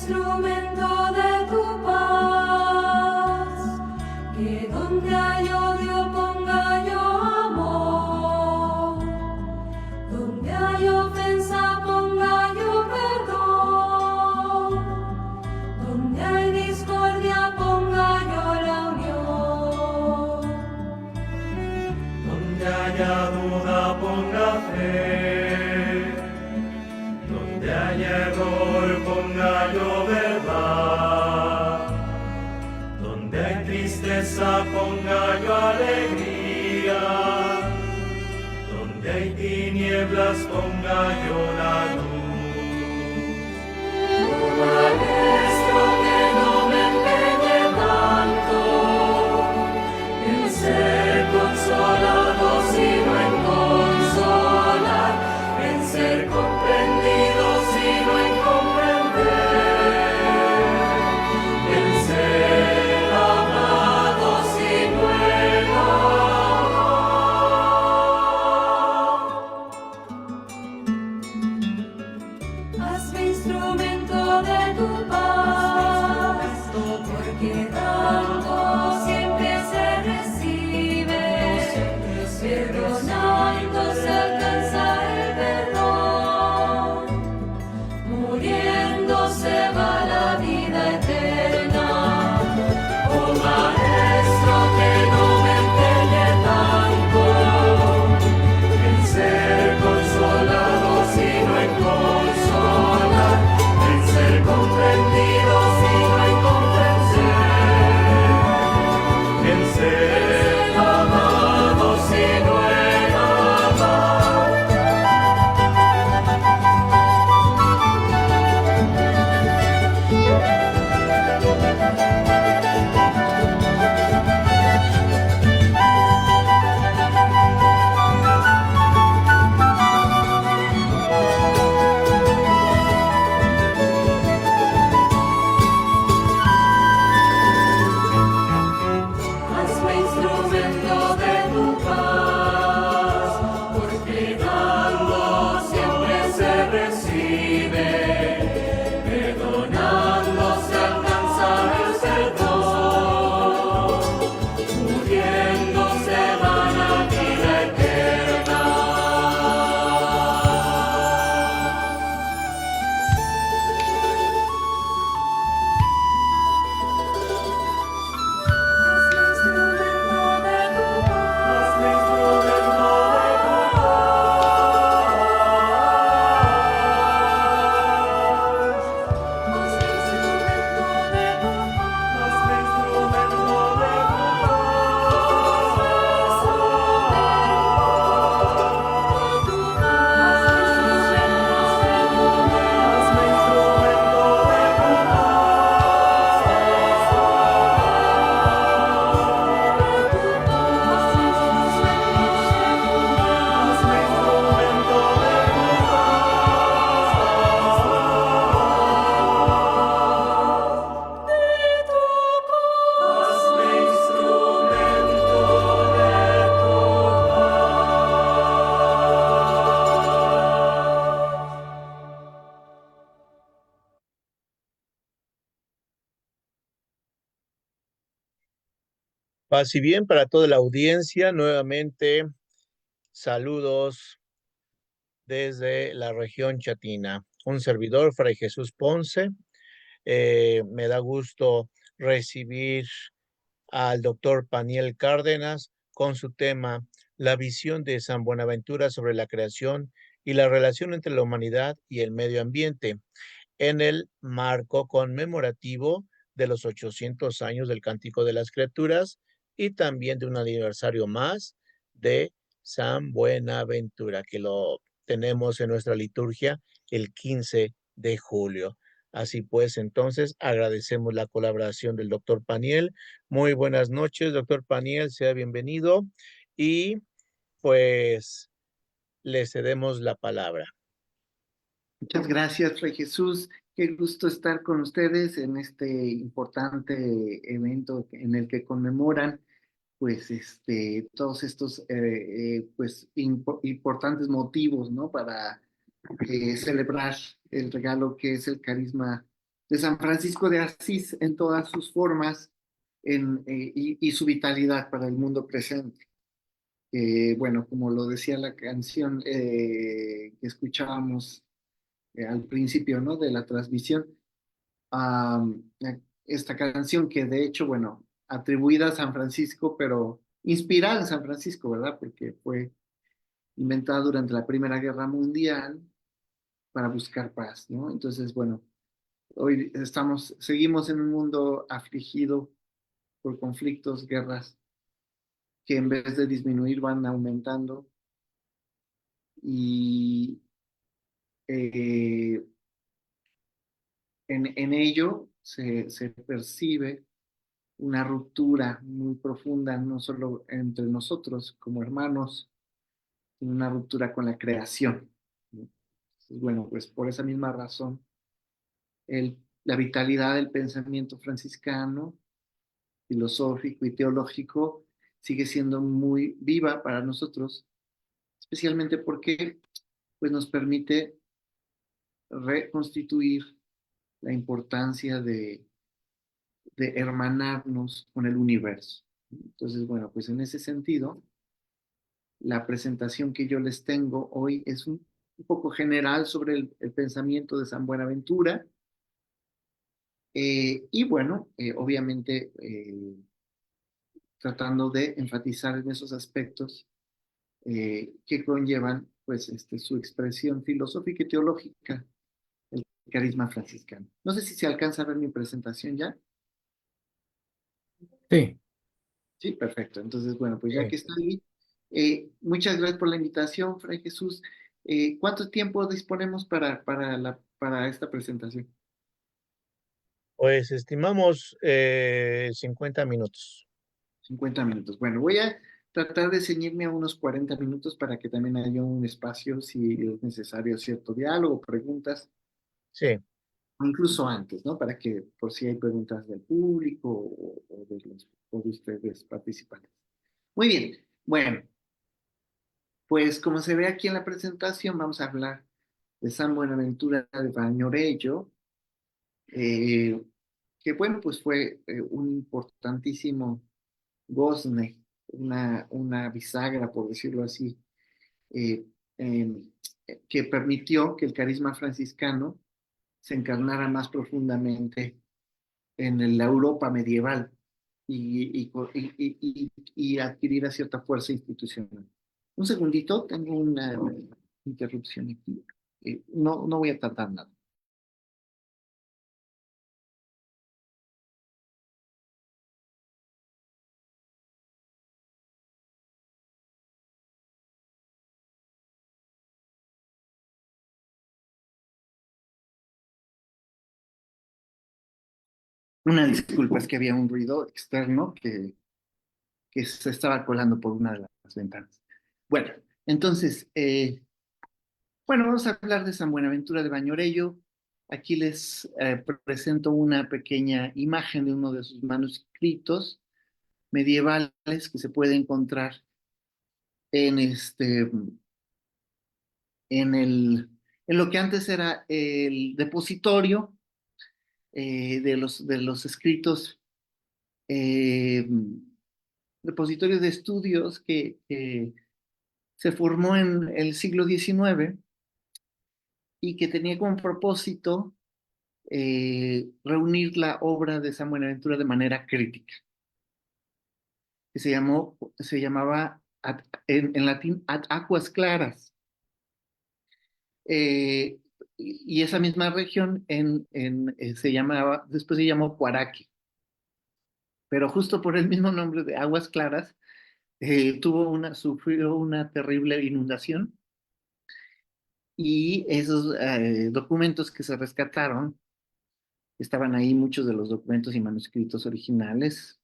instrumento de tu paz, que donde hay odio ponga yo amor, donde hay ofensa ponga yo perdón, donde hay discordia ponga yo la unión, donde haya duda ponga fe, donde haya error ponga yo verdad, donde hay tristeza ponga yo alegría, donde hay tinieblas ponga yo la luz. Maestro, que no me empeñe tanto en ser consolado, sino en consolar, en ser comprendido, sino en comprender, en ser amado, sino en amar. Hazme instrumento de tu paz, porque dando siempre se recibe, perdonando se alcanza el perdón, muriendo se va la vida eterna. Oh Maestro, que no me empeñe tanto en ser consolado, sino en consolar, en ser comprendido, sino en comprender, En ser amado, sino en amar. Hazme instrumento de tu paz, porque dando siempre se recibe, perdonando se alcanza el perdón, muriendo se va la vida eterna. Hazme instrumento de tu paz, Hazme instrumento de tu hazme instrumento de tu paz, Hazme instrumento de Hazme instrumento de Hazme instrumento de Hazme instrumento de Paz y bien para toda la audiencia. Nuevamente, saludos desde la región chatina. Un servidor, Fray Jesús Ponce. Me da gusto recibir al doctor Paniel Cárdenas con su tema La visión de San Buenaventura sobre la creación y la relación entre la humanidad y el medio ambiente, en el marco conmemorativo de los 800 años del Cántico de las Criaturas y también de un aniversario más de San Buenaventura, que lo tenemos en nuestra liturgia el 15 de julio. Así pues, entonces agradecemos la colaboración del doctor Paniel. Muy buenas noches, doctor Paniel, sea bienvenido y pues le cedemos la palabra. Muchas gracias, Fray Jesús. Qué gusto estar con ustedes en este importante evento en el que conmemoran pues todos estos importantes motivos, ¿no? Para celebrar el regalo que es el carisma de San Francisco de Asís en todas sus formas y su vitalidad para el mundo presente. Bueno, como lo decía la canción que escuchábamos al principio, ¿no? De la transmisión, um, esta canción que de hecho, bueno, atribuida a San Francisco, pero inspirada en San Francisco, ¿verdad? Porque fue inventada durante la Primera Guerra Mundial para buscar paz, ¿no? Entonces, bueno, hoy seguimos en un mundo afligido por conflictos, guerras, que en vez de disminuir van aumentando y eh, en ello se percibe una ruptura muy profunda, no solo entre nosotros como hermanos, sino una ruptura con la creación. Entonces, bueno, pues por esa misma razón, la vitalidad del pensamiento franciscano, filosófico y teológico, sigue siendo muy viva para nosotros, especialmente porque pues, nos permite reconstituir la importancia de hermanarnos con el universo. Entonces, bueno, pues en ese sentido, la presentación que yo les tengo hoy es un poco general sobre el pensamiento de San Buenaventura. Y bueno, obviamente tratando de enfatizar en esos aspectos que conllevan pues, su expresión filosófica y teológica, el carisma franciscano. No sé si se alcanza a ver mi presentación ya. Sí. Sí, perfecto. Entonces, bueno, pues ya Sí. que está ahí, muchas gracias por la invitación, Fray Jesús. ¿Cuánto tiempo disponemos para esta presentación? Pues estimamos 50 minutos. 50 minutos. Bueno, voy a tratar de ceñirme a unos 40 minutos para que también haya un espacio si es necesario cierto diálogo, preguntas, Sí. o incluso antes, ¿no? Para que por si hay preguntas del público o de ustedes participantes. Muy bien. Bueno, pues como se ve aquí en la presentación, vamos a hablar de San Buenaventura de Bañorello, eh, que bueno, pues fue un importantísimo gozne, una bisagra, por decirlo así, eh, eh, que permitió que el carisma franciscano se encarnara más profundamente en la Europa medieval y adquiriera cierta fuerza institucional. Un segundito, tengo una interrupción aquí. No voy a tratar nada. Una disculpa, es que había un ruido externo que se estaba colando por una de las ventanas. Bueno, entonces, bueno, vamos a hablar de San Buenaventura de Bañorello. Aquí les presento una pequeña imagen de uno de sus manuscritos medievales que se puede encontrar en en lo que antes era el depositorio de los escritos, eh, depositorio de estudios que se formó en el siglo XIX y que tenía como propósito reunir la obra de San Buenaventura de manera crítica, que se llamaba en latín ad aquas claras. Y esa misma región después se llamó Cuaraque, pero justo por el mismo nombre de Aguas Claras, sufrió una terrible inundación y esos documentos que se rescataron, estaban ahí muchos de los documentos y manuscritos originales,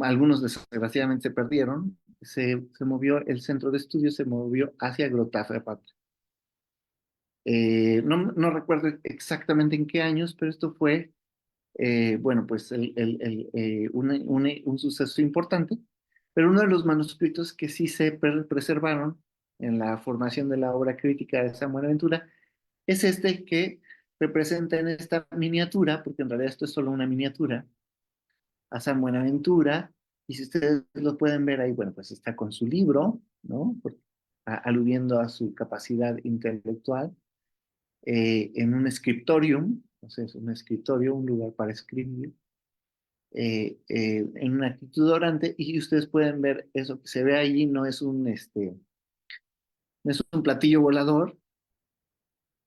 algunos desgraciadamente se perdieron, se movió, el centro de estudio se movió hacia Grottafrepat. No recuerdo exactamente en qué años, pero esto fue, bueno, pues un suceso importante, pero uno de los manuscritos que sí se preservaron en la formación de la obra crítica de San Buenaventura es este que representa en esta miniatura, porque en realidad esto es solo una miniatura, a San Buenaventura, y si ustedes lo pueden ver ahí, bueno, pues está con su libro, ¿no? Aludiendo a su capacidad intelectual, en un scriptorium, o sea, es un escritorio, un lugar para escribir, en una actitud orante, y ustedes pueden ver eso que se ve allí, no es un platillo volador,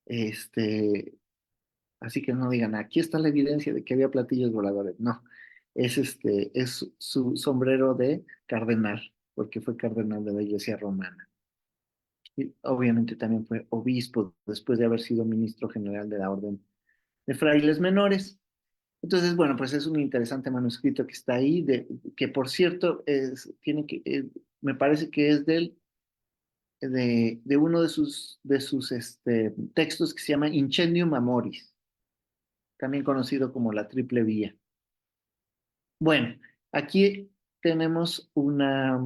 este, así que no digan, aquí está la evidencia de que había platillos voladores, no, es su sombrero de cardenal, porque fue cardenal de la Iglesia romana. Y obviamente también fue obispo después de haber sido ministro general de la Orden de Frailes Menores. Entonces, bueno, pues es un interesante manuscrito que está ahí, que por cierto, me parece que es de uno de sus textos que se llama Incendium Amoris, también conocido como la Triple Vía. Bueno, aquí tenemos una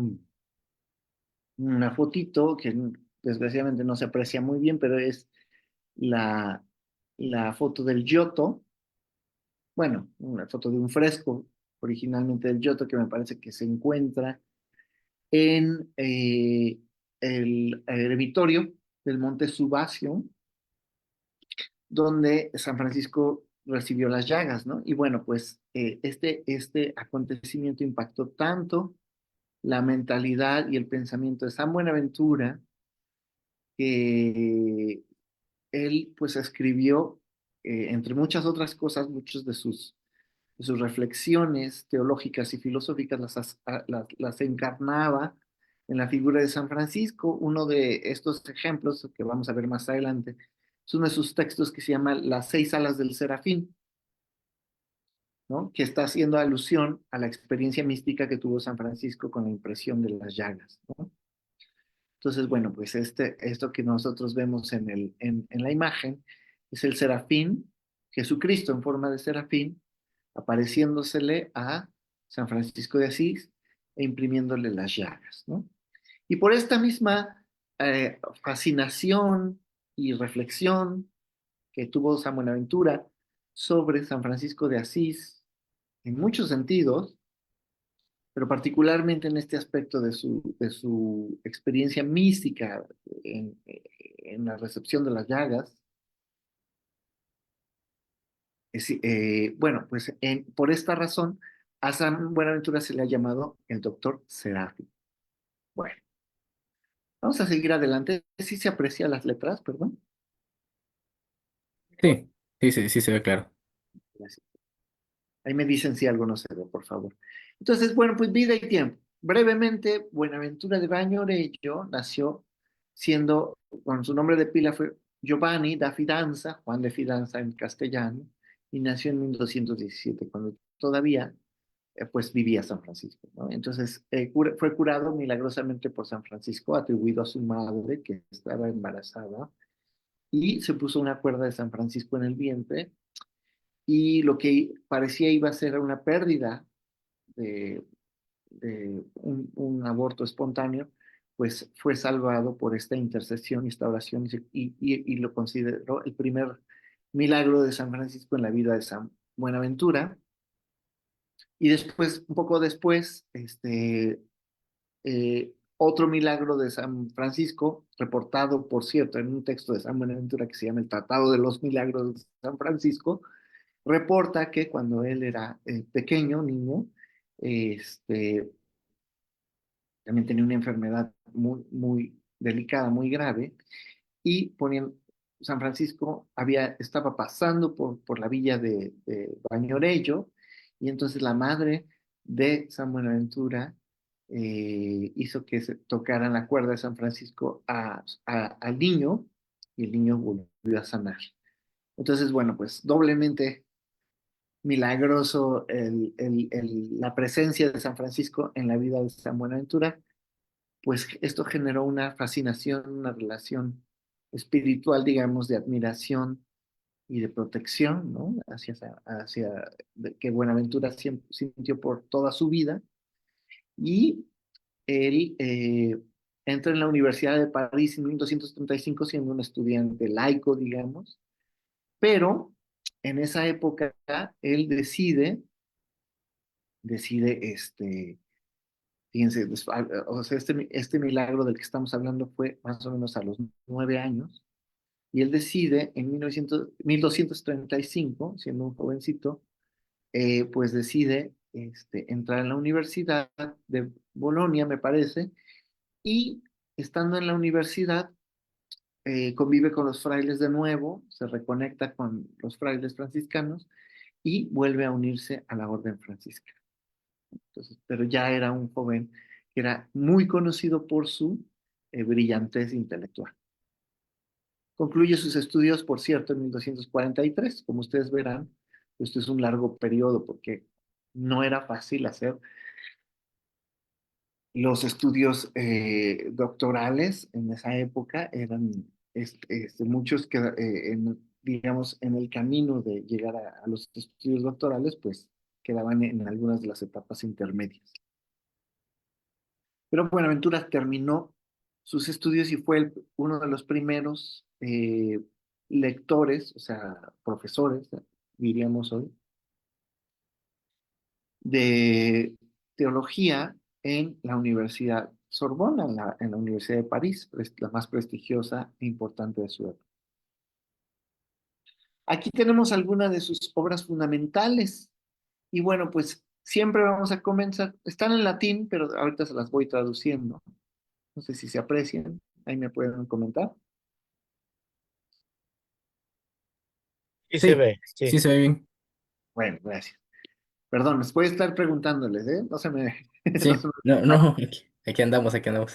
fotito que desgraciadamente no se aprecia muy bien, pero es la, la foto del Giotto, bueno, una foto de un fresco originalmente del Giotto que me parece que se encuentra en el eremitorio del Monte Subasio, donde San Francisco recibió las llagas, ¿no? Y bueno, pues este acontecimiento impactó tanto la mentalidad y el pensamiento de San Buenaventura que él pues escribió, entre muchas otras cosas, muchos de sus reflexiones teológicas y filosóficas las encarnaba en la figura de San Francisco. Uno de estos ejemplos, que vamos a ver más adelante, es uno de sus textos que se llama Las 6 alas del Serafín, ¿no? Que está haciendo alusión a la experiencia mística que tuvo San Francisco con la impresión de las llagas, ¿no? Entonces, bueno, pues esto que nosotros vemos en la imagen es el serafín, Jesucristo en forma de serafín, apareciéndosele a San Francisco de Asís e imprimiéndole las llagas, ¿no? Y por esta misma fascinación y reflexión que tuvo San Buenaventura sobre San Francisco de Asís, en muchos sentidos, pero particularmente en este aspecto de su experiencia mística en la recepción de las llagas, bueno, pues por esta razón a San Buenaventura se le ha llamado el doctor Serafín. Bueno, vamos a seguir adelante. ¿Sí se aprecian las letras, perdón? Sí, sí, sí, sí se ve claro. Gracias. Ahí me dicen si algo no se ve, por favor. Entonces, bueno, pues vida y tiempo. Brevemente, Buenaventura de Bagnoregio nació siendo, con su nombre de pila fue Giovanni da Fidanza, Juan de Fidanza en castellano, y nació en 1217, cuando todavía pues vivía San Francisco, ¿no? Entonces fue curado milagrosamente por San Francisco, atribuido a su madre que estaba embarazada, y se puso una cuerda de San Francisco en el vientre, y lo que parecía iba a ser una pérdida de un aborto espontáneo, pues fue salvado por esta intercesión y esta oración, y lo consideró el primer milagro de San Francisco en la vida de San Buenaventura. Y después, un poco después, otro milagro de San Francisco, reportado, por cierto, en un texto de San Buenaventura que se llama el Tratado de los Milagros de San Francisco, reporta que cuando él era pequeño, niño, este, también tenía una enfermedad muy, muy delicada, muy grave, y San Francisco estaba pasando por la villa de Bañorello, y entonces la madre de San Buenaventura hizo que se tocaran la cuerda de San Francisco al niño, y el niño volvió a sanar. Entonces, bueno, pues doblemente milagroso la presencia de San Francisco en la vida de San Buenaventura, pues esto generó una fascinación, una relación espiritual, digamos, de admiración y de protección, ¿no? Que Buenaventura sintió por toda su vida. Y él entra en la Universidad de París en 1235 siendo un estudiante laico, digamos, Pero en esa época él fíjense, o sea, este milagro del que estamos hablando fue más o menos a los 9 años, y él decide en 1235, siendo un jovencito, pues decide entrar en la Universidad de Bolonia, me parece, y estando en la universidad, convive con los frailes de nuevo, se reconecta con los frailes franciscanos y vuelve a unirse a la orden franciscana. Entonces, pero ya era un joven que era muy conocido por su brillantez intelectual. Concluye sus estudios, por cierto, en 1243. Como ustedes verán, esto es un largo periodo porque no era fácil hacer los estudios doctorales en esa época. Eran muchos que, digamos, en el camino de llegar a los estudios doctorales, pues quedaban en algunas de las etapas intermedias. Pero Buenaventura terminó sus estudios y fue uno de los primeros lectores, o sea, profesores, diríamos hoy, de teología en la Universidad Sorbona, en la Universidad de París, la más prestigiosa e importante de su época. Aquí tenemos algunas de sus obras fundamentales. Y bueno, pues siempre vamos a comenzar, están en latín, pero ahorita se las voy traduciendo. No sé si se aprecian, ahí me pueden comentar. Sí se Sí, ve, sí. sí se ve bien. Bueno, gracias. Perdón, les voy a estar preguntándoles, ¿eh? No se me... no se Sí, me- no, no, aquí andamos, aquí andamos.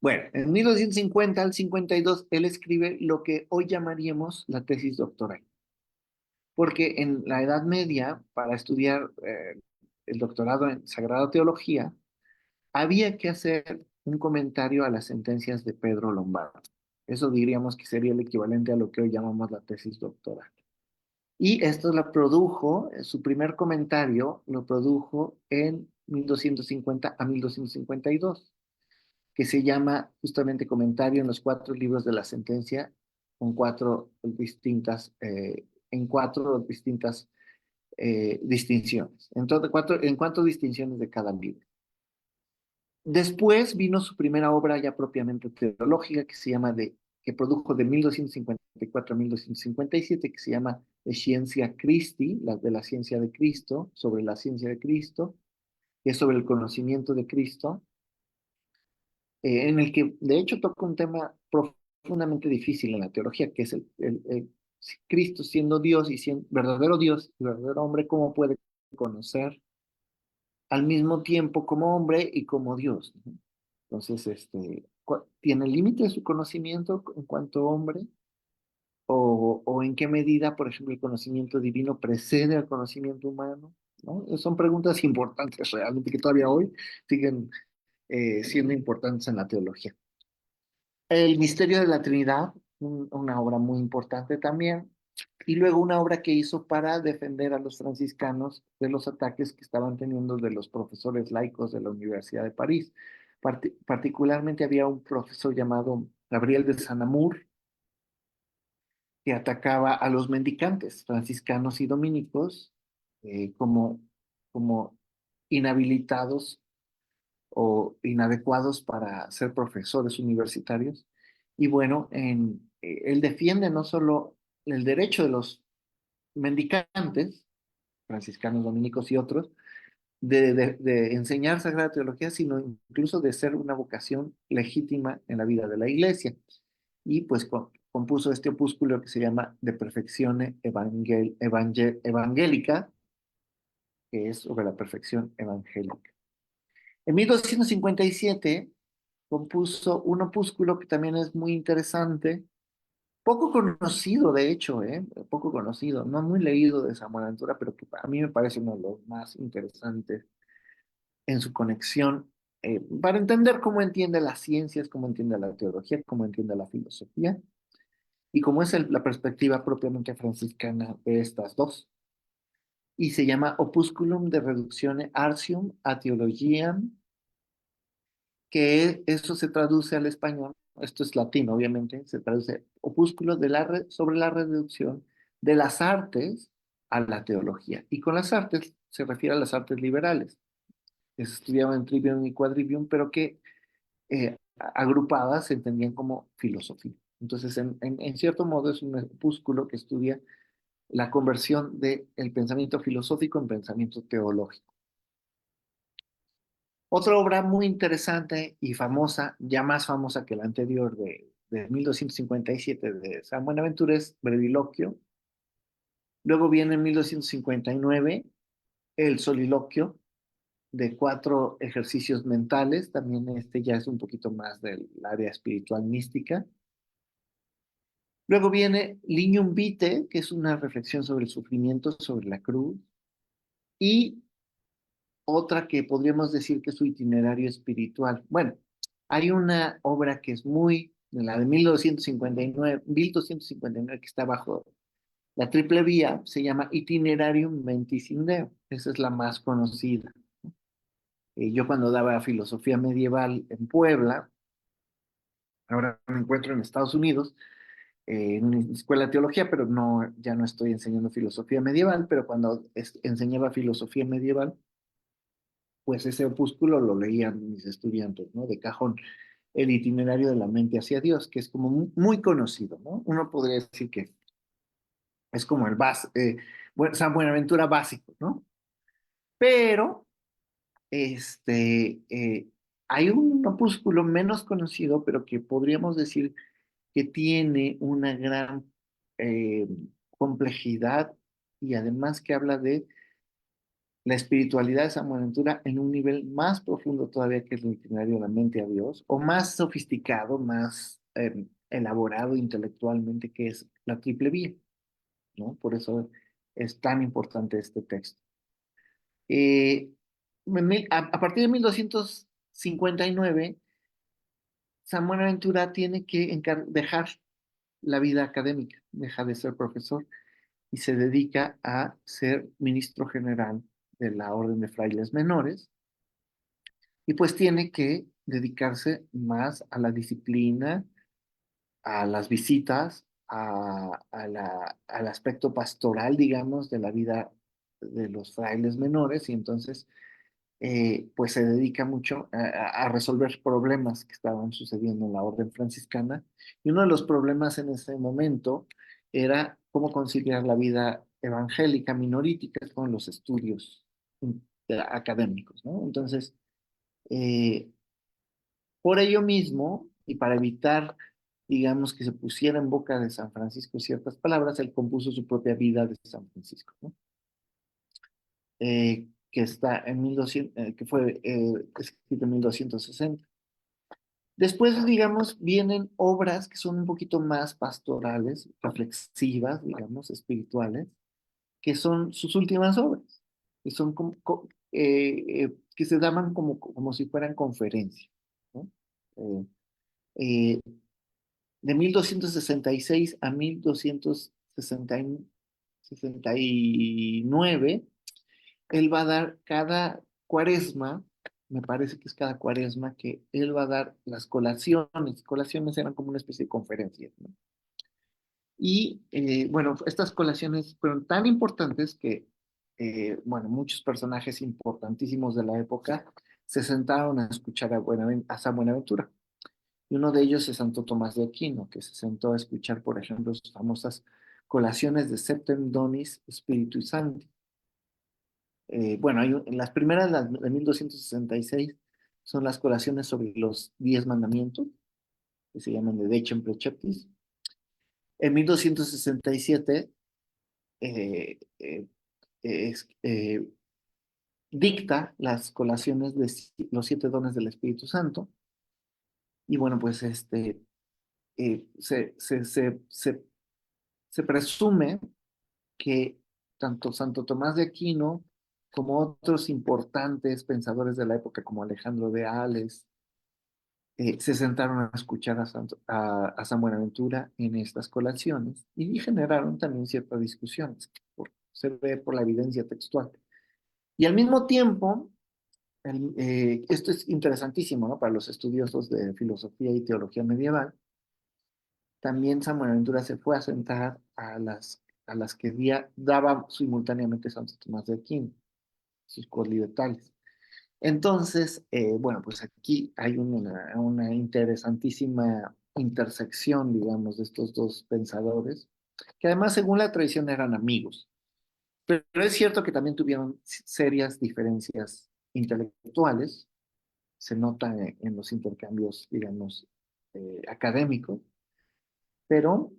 Bueno, en 1950 al 52, él escribe lo que hoy llamaríamos la tesis doctoral. Porque en la Edad Media, para estudiar el doctorado en Sagrada Teología, había que hacer un comentario a las sentencias de Pedro Lombardo. Eso diríamos que sería el equivalente a lo que hoy llamamos la tesis doctoral. Y esto la produjo, su primer comentario lo produjo en 1250 a 1252, que se llama justamente Comentario en los 4 libros de la sentencia, con en cuatro distintas distinciones, entonces, en 4 distinciones de cada libro. Después vino su primera obra ya propiamente teológica, que produjo de 1254 a 1257, que se llama De Scientia Christi, de la ciencia de Cristo, sobre la ciencia de Cristo, que es sobre el conocimiento de Cristo, en el que de hecho toca un tema profundamente difícil en la teología, que es Cristo siendo Dios y siendo verdadero Dios y verdadero hombre, ¿cómo puede conocer al mismo tiempo como hombre y como Dios, ¿no? Entonces, ¿tiene límite su conocimiento en cuanto a hombre? ¿O en qué medida, por ejemplo, el conocimiento divino precede al conocimiento humano? ¿No? Son preguntas importantes realmente que todavía hoy siguen siendo importantes en la teología. El misterio de la Trinidad, una obra muy importante también, y luego una obra que hizo para defender a los franciscanos de los ataques que estaban teniendo de los profesores laicos de la Universidad de París. Particularmente había un profesor llamado Gabriel de Sanamur, que atacaba a los mendicantes franciscanos y dominicos como inhabilitados o inadecuados para ser profesores universitarios. Y bueno, él defiende no solo el derecho de los mendicantes, franciscanos, dominicos y otros, de enseñar Sagrada Teología, sino incluso de ser una vocación legítima en la vida de la Iglesia. Y pues compuso este opúsculo que se llama De Perfectione Evangelica, que es sobre la perfección evangélica. En 1257 compuso un opúsculo que también es muy interesante, poco conocido de hecho, poco conocido, no muy leído de San Buenaventura, pero que a mí me parece uno de los más interesantes en su conexión, para entender cómo entiende las ciencias, cómo entiende la teología, cómo entiende la filosofía, y cómo es la perspectiva propiamente franciscana de estas dos. Y se llama Opusculum de Reductione Artium a Theologiam que eso se traduce al español, esto es latino obviamente, se traduce opúsculo de sobre la reducción de las artes a la teología. Y con las artes se refiere a las artes liberales, que se estudiaban en trivium y quadrivium, pero que agrupadas se entendían como filosofía. Entonces, en cierto modo es un opúsculo que estudia la conversión del pensamiento filosófico en pensamiento teológico. Otra obra muy interesante y famosa, ya más famosa que la anterior de 1257 de San Buenaventura es Breviloquio. Luego viene en 1259 el Soliloquio de 4 ejercicios mentales. También este ya es un poquito más del área espiritual mística. Luego viene Lignum Vitae, que es una reflexión sobre el sufrimiento, sobre la cruz. Y otra que podríamos decir que es su itinerario espiritual. Bueno, hay una obra que es la de 1259, que está bajo la triple vía, se llama Itinerarium Mentis in Deo. Esa es la más conocida. Yo cuando daba filosofía medieval en Puebla, ahora me encuentro en Estados Unidos, en una escuela de teología, pero no, ya no estoy enseñando filosofía medieval, pero cuando enseñaba filosofía medieval, pues ese opúsculo lo leían mis estudiantes, ¿no? De cajón, el itinerario de la mente hacia Dios, que es como muy conocido, ¿no? Uno podría decir que es como el San Buenaventura básico, ¿no? Pero, hay un opúsculo menos conocido, pero que podríamos decir que tiene una gran eh, complejidad y además que habla de la espiritualidad de San Buenaventura en un nivel más profundo todavía que el itinerario de la mente a Dios, o más sofisticado, más elaborado intelectualmente, que es la triple vía, ¿no? Por eso es tan importante este texto. A partir de 1259, San Buenaventura tiene que dejar la vida académica, deja de ser profesor y se dedica a ser ministro general de la Orden de Frailes Menores, y pues tiene que dedicarse más a la disciplina, a las visitas, al aspecto pastoral, digamos, de la vida de los frailes menores, y entonces pues se dedica mucho a resolver problemas que estaban sucediendo en la orden franciscana, y uno de los problemas en ese momento era cómo conciliar la vida evangélica minorítica con los estudios académicos, ¿no? Entonces, eh, por ello mismo, y para evitar, digamos, que se pusiera en boca de San Francisco ciertas palabras, él compuso su propia vida de San Francisco, ¿no? Que está en 1200, que fue escrito en 1260. Después, digamos, vienen obras que son un poquito más pastorales, reflexivas, digamos, espirituales, que son sus últimas obras, que son que se daban como si fueran conferencias, ¿no? Eh, eh, de 1266 a 1269, él va a dar cada cuaresma, me parece que es cada cuaresma, que él va a dar las colaciones. Colaciones eran como una especie de conferencias, ¿no? Y bueno, estas colaciones fueron tan importantes que, bueno, muchos personajes importantísimos de la época se sentaron a escuchar a San Buenaventura. Y uno de ellos es Santo Tomás de Aquino, que se sentó a escuchar, por ejemplo, sus famosas colaciones de Septem Donis Spiritus Sancti. Bueno, las primeras, las de 1266, son las colaciones sobre los 10 mandamientos, que se llaman de Decem Preceptis. En 1267 eh, eh, dicta las colaciones de los 7 dones del Espíritu Santo. Y bueno, pues se presume que tanto Santo Tomás de Aquino como otros importantes pensadores de la época, como Alejandro de Ales, se sentaron a escuchar a San Buenaventura en estas colaciones y generaron también ciertas discusiones, se ve por la evidencia textual. Y al mismo tiempo, Esto es interesantísimo, ¿no? Para los estudiosos de filosofía y teología medieval. También San Buenaventura se fue a sentar a las que daba simultáneamente Santo Tomás de Aquino, sus colibertales. Entonces, bueno, pues aquí hay una interesantísima intersección, digamos, de estos dos pensadores, que además, según la tradición, eran amigos. Pero es cierto que también tuvieron serias diferencias intelectuales, se nota en los intercambios, digamos, académicos, pero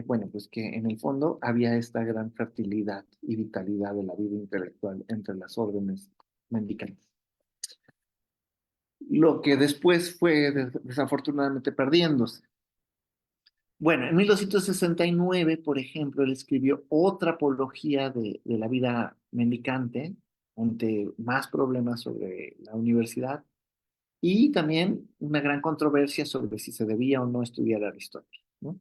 bueno, pues que en el fondo había esta gran fertilidad y vitalidad de la vida intelectual entre las órdenes mendicantes. Lo que después fue desafortunadamente perdiéndose. Bueno, en 1269, por ejemplo, él escribió otra apología de la vida mendicante ante más problemas sobre la universidad y también una gran controversia sobre si se debía o no estudiar a Aristóteles, ¿no?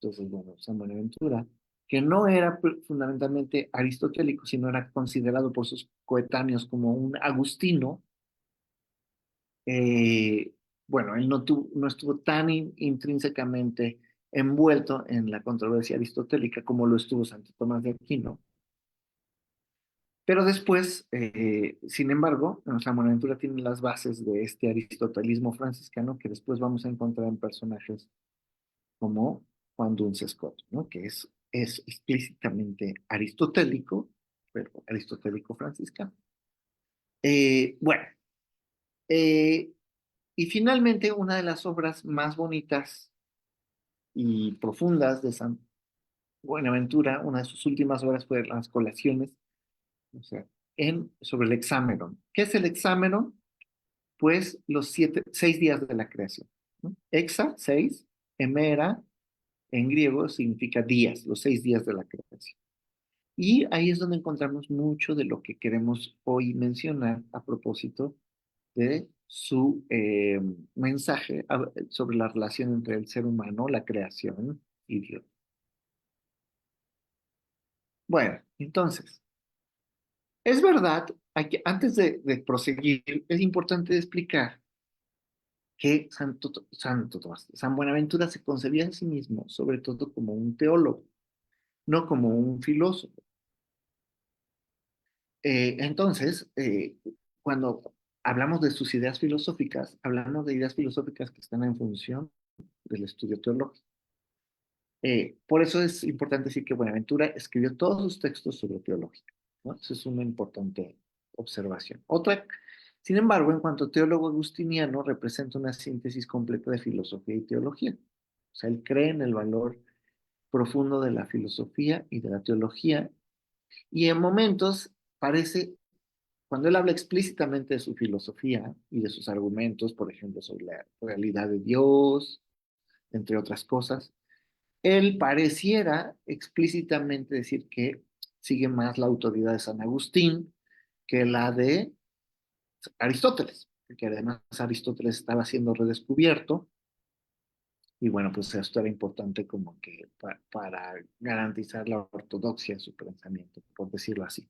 Entonces, bueno, San Buenaventura, que no era fundamentalmente aristotélico, sino era considerado por sus coetáneos como un agustino, eh, bueno, él no estuvo tan intrínsecamente envuelto en la controversia aristotélica como lo estuvo Santo Tomás de Aquino. Pero después, sin embargo, San Buenaventura tiene las bases de este aristotelismo franciscano que después vamos a encontrar en personajes como Juan Duns Scott, ¿no? Que es explícitamente aristotélico, pero aristotélico franciscano. Bueno, eh, y finalmente una de las obras más bonitas y profundas de San Buenaventura, una de sus últimas obras fue Las Colaciones, o sea, sobre el Hexámeron. ¿Qué es el Hexámeron? Pues los 6 días de la creación, ¿no? Hexa, 6, hemera, en griego significa días, los 6 días de la creación. Y ahí es donde encontramos mucho de lo que queremos hoy mencionar a propósito de su mensaje sobre la relación entre el ser humano, la creación y Dios. Bueno, entonces, es verdad, antes de proseguir, es importante explicar que San Buenaventura se concebía a sí mismo, sobre todo como un teólogo, no como un filósofo. Entonces, cuando hablamos de sus ideas filosóficas, hablamos de ideas filosóficas que están en función del estudio teológico. Por eso es importante decir que Buenaventura escribió todos sus textos sobre teología, ¿no? Eso es una importante observación. Otra, sin embargo, en cuanto a teólogo agustiniano, representa una síntesis completa de filosofía y teología. O sea, él cree en el valor profundo de la filosofía y de la teología, y en momentos parece, cuando él habla explícitamente de su filosofía y de sus argumentos, por ejemplo, sobre la realidad de Dios, entre otras cosas, él pareciera explícitamente decir que sigue más la autoridad de San Agustín que la de Aristóteles, porque además Aristóteles estaba siendo redescubierto y bueno, pues esto era importante como que para garantizar la ortodoxia de su pensamiento, por decirlo así.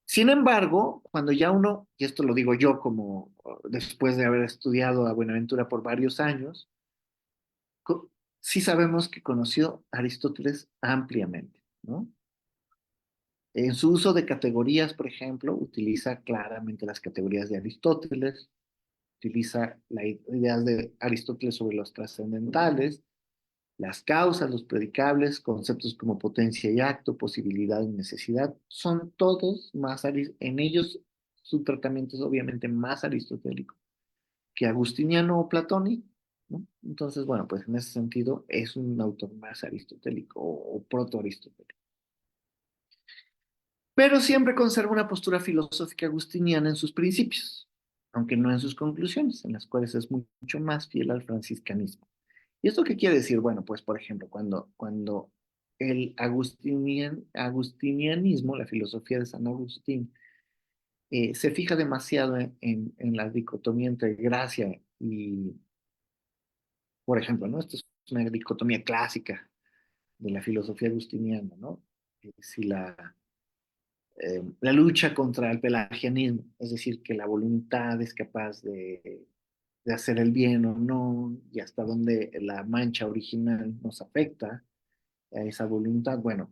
Sin embargo, cuando ya uno, y esto lo digo yo como después de haber estudiado a Buenaventura por varios años, sí sabemos que conoció a Aristóteles ampliamente, ¿no? En su uso de categorías, por ejemplo, utiliza claramente las categorías de Aristóteles, utiliza las ideas de Aristóteles sobre los trascendentales, las causas, los predicables, conceptos como potencia y acto, posibilidad y necesidad, son todos en ellos su tratamiento es obviamente más aristotélico que agustiniano o platónico, ¿no? Entonces, bueno, pues en ese sentido es un autor más aristotélico o proto-aristotélico. Pero siempre conserva una postura filosófica agustiniana en sus principios, aunque no en sus conclusiones, en las cuales es mucho más fiel al franciscanismo. ¿Y esto qué quiere decir? Bueno, pues por ejemplo, cuando el agustinianismo, la filosofía de San Agustín, se fija demasiado en la dicotomía entre gracia y, por ejemplo, ¿no? Esto es una dicotomía clásica de la filosofía agustiniana, ¿no? Si la lucha contra el pelagianismo, es decir, que la voluntad es capaz de hacer el bien o no, y hasta dónde la mancha original nos afecta a esa voluntad. Bueno,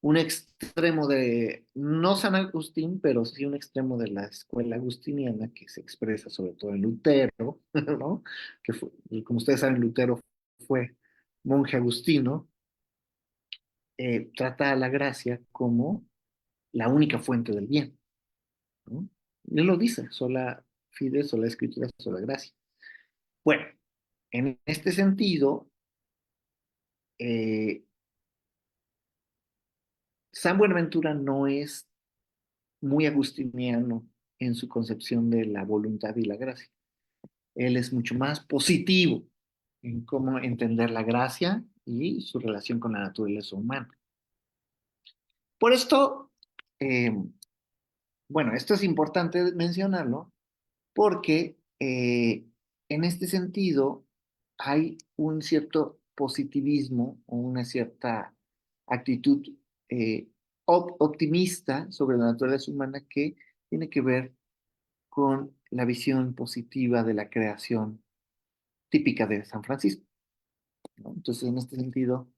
un extremo de, no San Agustín, pero sí un extremo de la escuela agustiniana que se expresa sobre todo en Lutero, ¿no? Que fue, como ustedes saben, Lutero fue monje agustino, trata a la gracia como la única fuente del bien, ¿no? Él lo dice, sola fide, sola escritura, sola gracia. Bueno, en este sentido, eh, San Buenaventura no es muy agustiniano en su concepción de la voluntad y la gracia. Él es mucho más positivo en cómo entender la gracia y su relación con la naturaleza humana. Por esto, eh, bueno, esto es importante mencionarlo porque en este sentido hay un cierto positivismo o una cierta actitud eh, optimista sobre la naturaleza humana que tiene que ver con la visión positiva de la creación típica de San Francisco, ¿no? Entonces, en este sentido,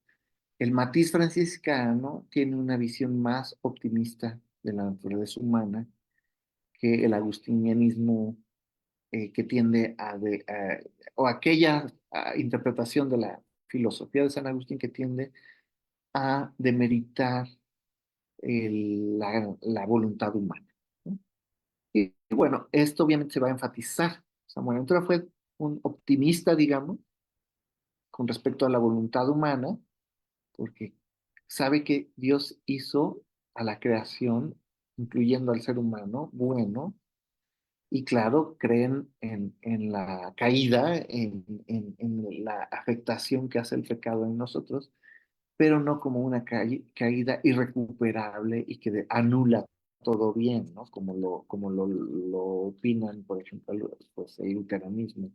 el matiz franciscano tiene una visión más optimista de la naturaleza humana que el agustinianismo que tiende o aquella interpretación de la filosofía de San Agustín que tiende a demeritar la voluntad humana, ¿no? Y bueno, esto obviamente se va a enfatizar. San Buenaventura fue un optimista, digamos, con respecto a la voluntad humana, porque sabe que Dios hizo a la creación, incluyendo al ser humano, bueno, y claro, creen en la caída, en la afectación que hace el pecado en nosotros, pero no como una caída irrecuperable y que anula todo bien, ¿no? Como lo opinan, por ejemplo, pues, el luteranismo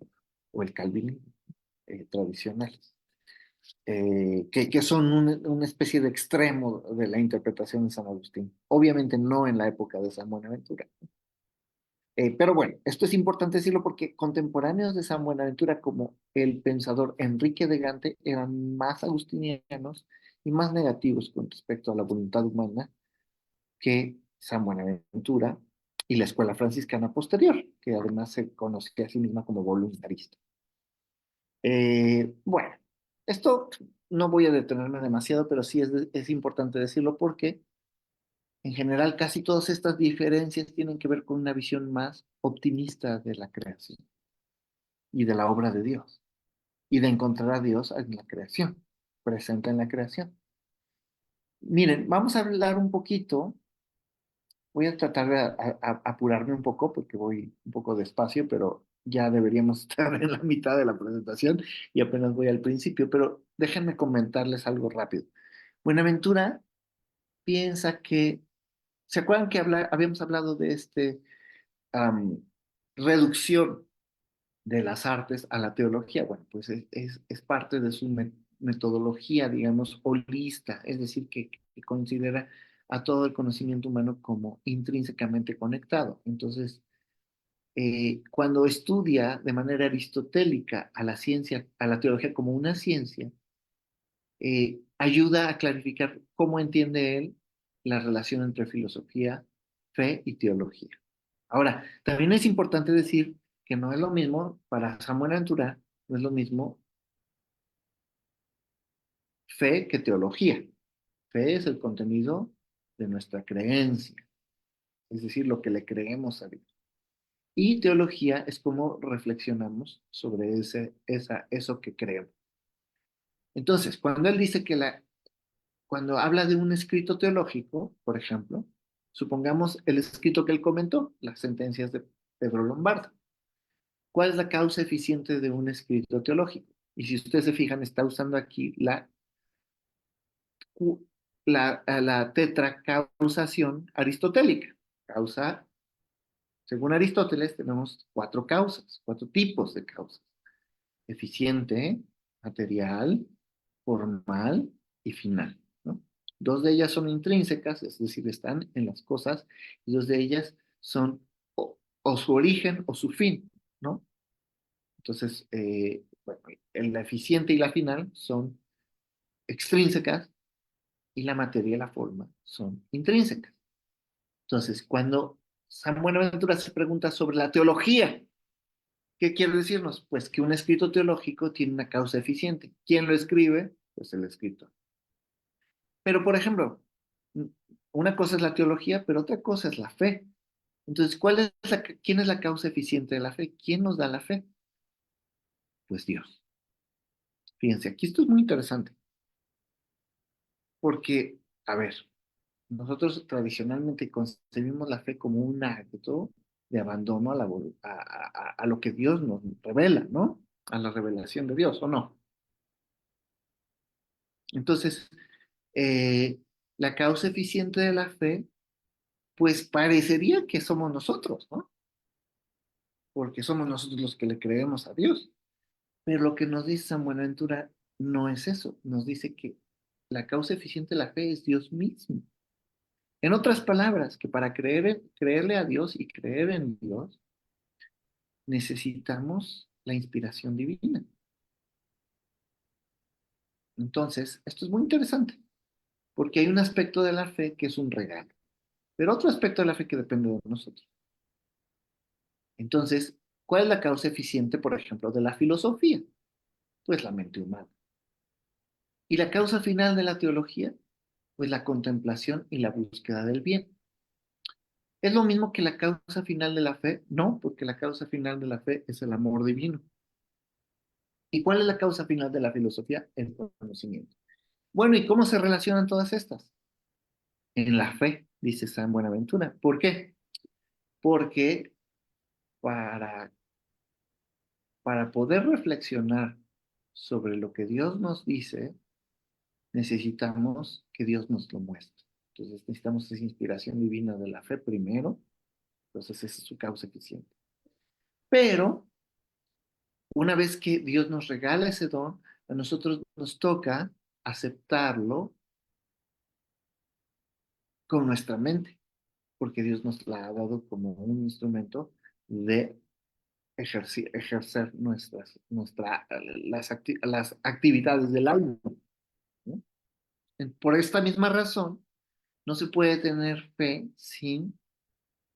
o el calvinismo tradicionales, que son una especie de extremo de la interpretación de San Agustín. Obviamente no en la época de San Buenaventura. Pero bueno, esto es importante decirlo porque contemporáneos de San Buenaventura como el pensador Enrique de Gante eran más agustinianos y más negativos con respecto a la voluntad humana que San Buenaventura y la escuela franciscana posterior, que además se conocía a sí misma como voluntarista. Bueno, esto no voy a detenerme demasiado, pero sí es importante decirlo porque en general casi todas estas diferencias tienen que ver con una visión más optimista de la creación y de la obra de Dios y de encontrar a Dios en la creación, presente en la creación. Miren, vamos a hablar un poquito, voy a tratar de apurarme un poco porque voy un poco despacio, pero ya deberíamos estar en la mitad de la presentación y apenas voy al principio, pero déjenme comentarles algo rápido. Buenaventura piensa que, ¿se acuerdan que habíamos hablado de um, reducción de las artes a la teología? Bueno, pues es parte de su metodología, digamos, holista, es decir, que considera a todo el conocimiento humano como intrínsecamente conectado. Entonces, cuando estudia de manera aristotélica a la ciencia, a la teología como una ciencia, ayuda a clarificar cómo entiende él la relación entre filosofía, fe y teología. Ahora, también es importante decir que no es lo mismo, para San Buenaventura, no es lo mismo fe que teología. Fe es el contenido de nuestra creencia, es decir, lo que le creemos a Dios. Y teología es cómo reflexionamos sobre eso que creemos. Entonces, cuando él dice cuando habla de un escrito teológico, por ejemplo, supongamos el escrito que él comentó, las sentencias de Pedro Lombardo. ¿Cuál es la causa eficiente de un escrito teológico? Y si ustedes se fijan, está usando aquí la tetracausación aristotélica. Causa, según Aristóteles, tenemos 4 causas, 4 tipos de causas. Eficiente, material, formal y final, ¿no? Dos de ellas son intrínsecas, es decir, están en las cosas, y dos de ellas son o su origen o su fin, ¿no? Entonces, bueno, la eficiente y la final son extrínsecas y la materia y la forma son intrínsecas. Entonces, cuando San Buenaventura se pregunta sobre la teología, ¿qué quiere decirnos? Pues que un escrito teológico tiene una causa eficiente. ¿Quién lo escribe? Pues el escritor. Pero, por ejemplo, una cosa es la teología, pero otra cosa es la fe. Entonces, ¿quién es la causa eficiente de la fe? ¿Quién nos da la fe? Pues Dios. Fíjense, aquí esto es muy interesante, porque, a ver, nosotros tradicionalmente concebimos la fe como un acto de abandono a lo que Dios nos revela, ¿no? A la revelación de Dios, ¿o no? Entonces, eh, la causa eficiente de la fe, pues parecería que somos nosotros, ¿no? Porque somos nosotros los que le creemos a Dios. Pero lo que nos dice San Buenaventura no es eso. Nos dice que la causa eficiente de la fe es Dios mismo. En otras palabras, que para creerle a Dios y creer en Dios, necesitamos la inspiración divina. Entonces, esto es muy interesante, porque hay un aspecto de la fe que es un regalo, pero otro aspecto de la fe que depende de nosotros. Entonces, ¿cuál es la causa eficiente, por ejemplo, de la filosofía? Pues la mente humana. ¿Y la causa final de la teología? Pues la contemplación y la búsqueda del bien. ¿Es lo mismo que la causa final de la fe? No, porque la causa final de la fe es el amor divino. ¿Y cuál es la causa final de la filosofía? El conocimiento. Bueno, ¿y cómo se relacionan todas estas? En la fe, dice San Buenaventura. ¿Por qué? Porque para, para poder reflexionar sobre lo que Dios nos dice, necesitamos que Dios nos lo muestre. Entonces necesitamos esa inspiración divina de la fe primero. Entonces esa es su causa eficiente. Pero una vez que Dios nos regala ese don, a nosotros nos toca aceptarlo con nuestra mente, porque Dios nos la ha dado como un instrumento de ejercer las actividades del alma, ¿no? Por esta misma razón, no se puede tener fe sin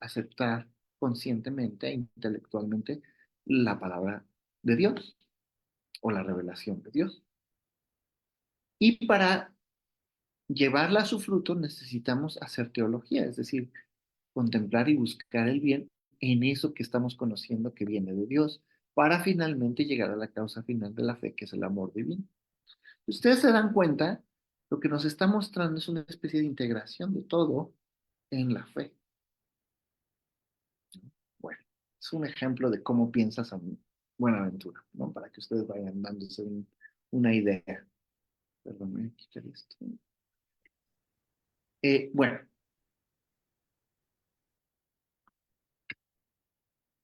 aceptar conscientemente e intelectualmente la palabra de Dios o la revelación de Dios. Y para llevarla a su fruto necesitamos hacer teología, es decir, contemplar y buscar el bien en eso que estamos conociendo que viene de Dios, para finalmente llegar a la causa final de la fe, que es el amor divino. Ustedes se dan cuenta, lo que nos está mostrando es una especie de integración de todo en la fe. Bueno, es un ejemplo de cómo piensa San Buenaventura, ¿no? Para que ustedes vayan dándose una idea. Perdón, voy a quitar esto. Bueno,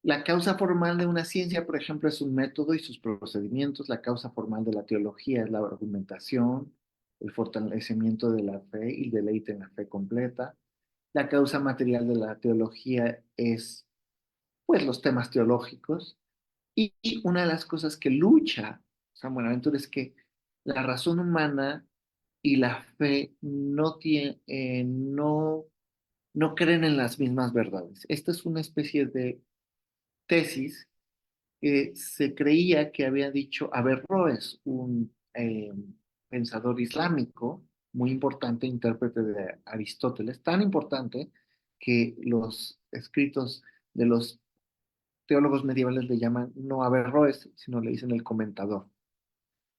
la causa formal de una ciencia, por ejemplo, es un método y sus procedimientos. La causa formal de la teología es la argumentación, el fortalecimiento de la fe y el deleite en la fe completa. La causa material de la teología es, pues, los temas teológicos. Y una de las cosas que lucha San Buenaventura es que la razón humana y la fe no creen en las mismas verdades. Esta es una especie de tesis que se creía que había dicho Averroes, un pensador islámico muy importante, intérprete de Aristóteles, tan importante que los escritos de los teólogos medievales le llaman no Averroes, sino le dicen el comentador,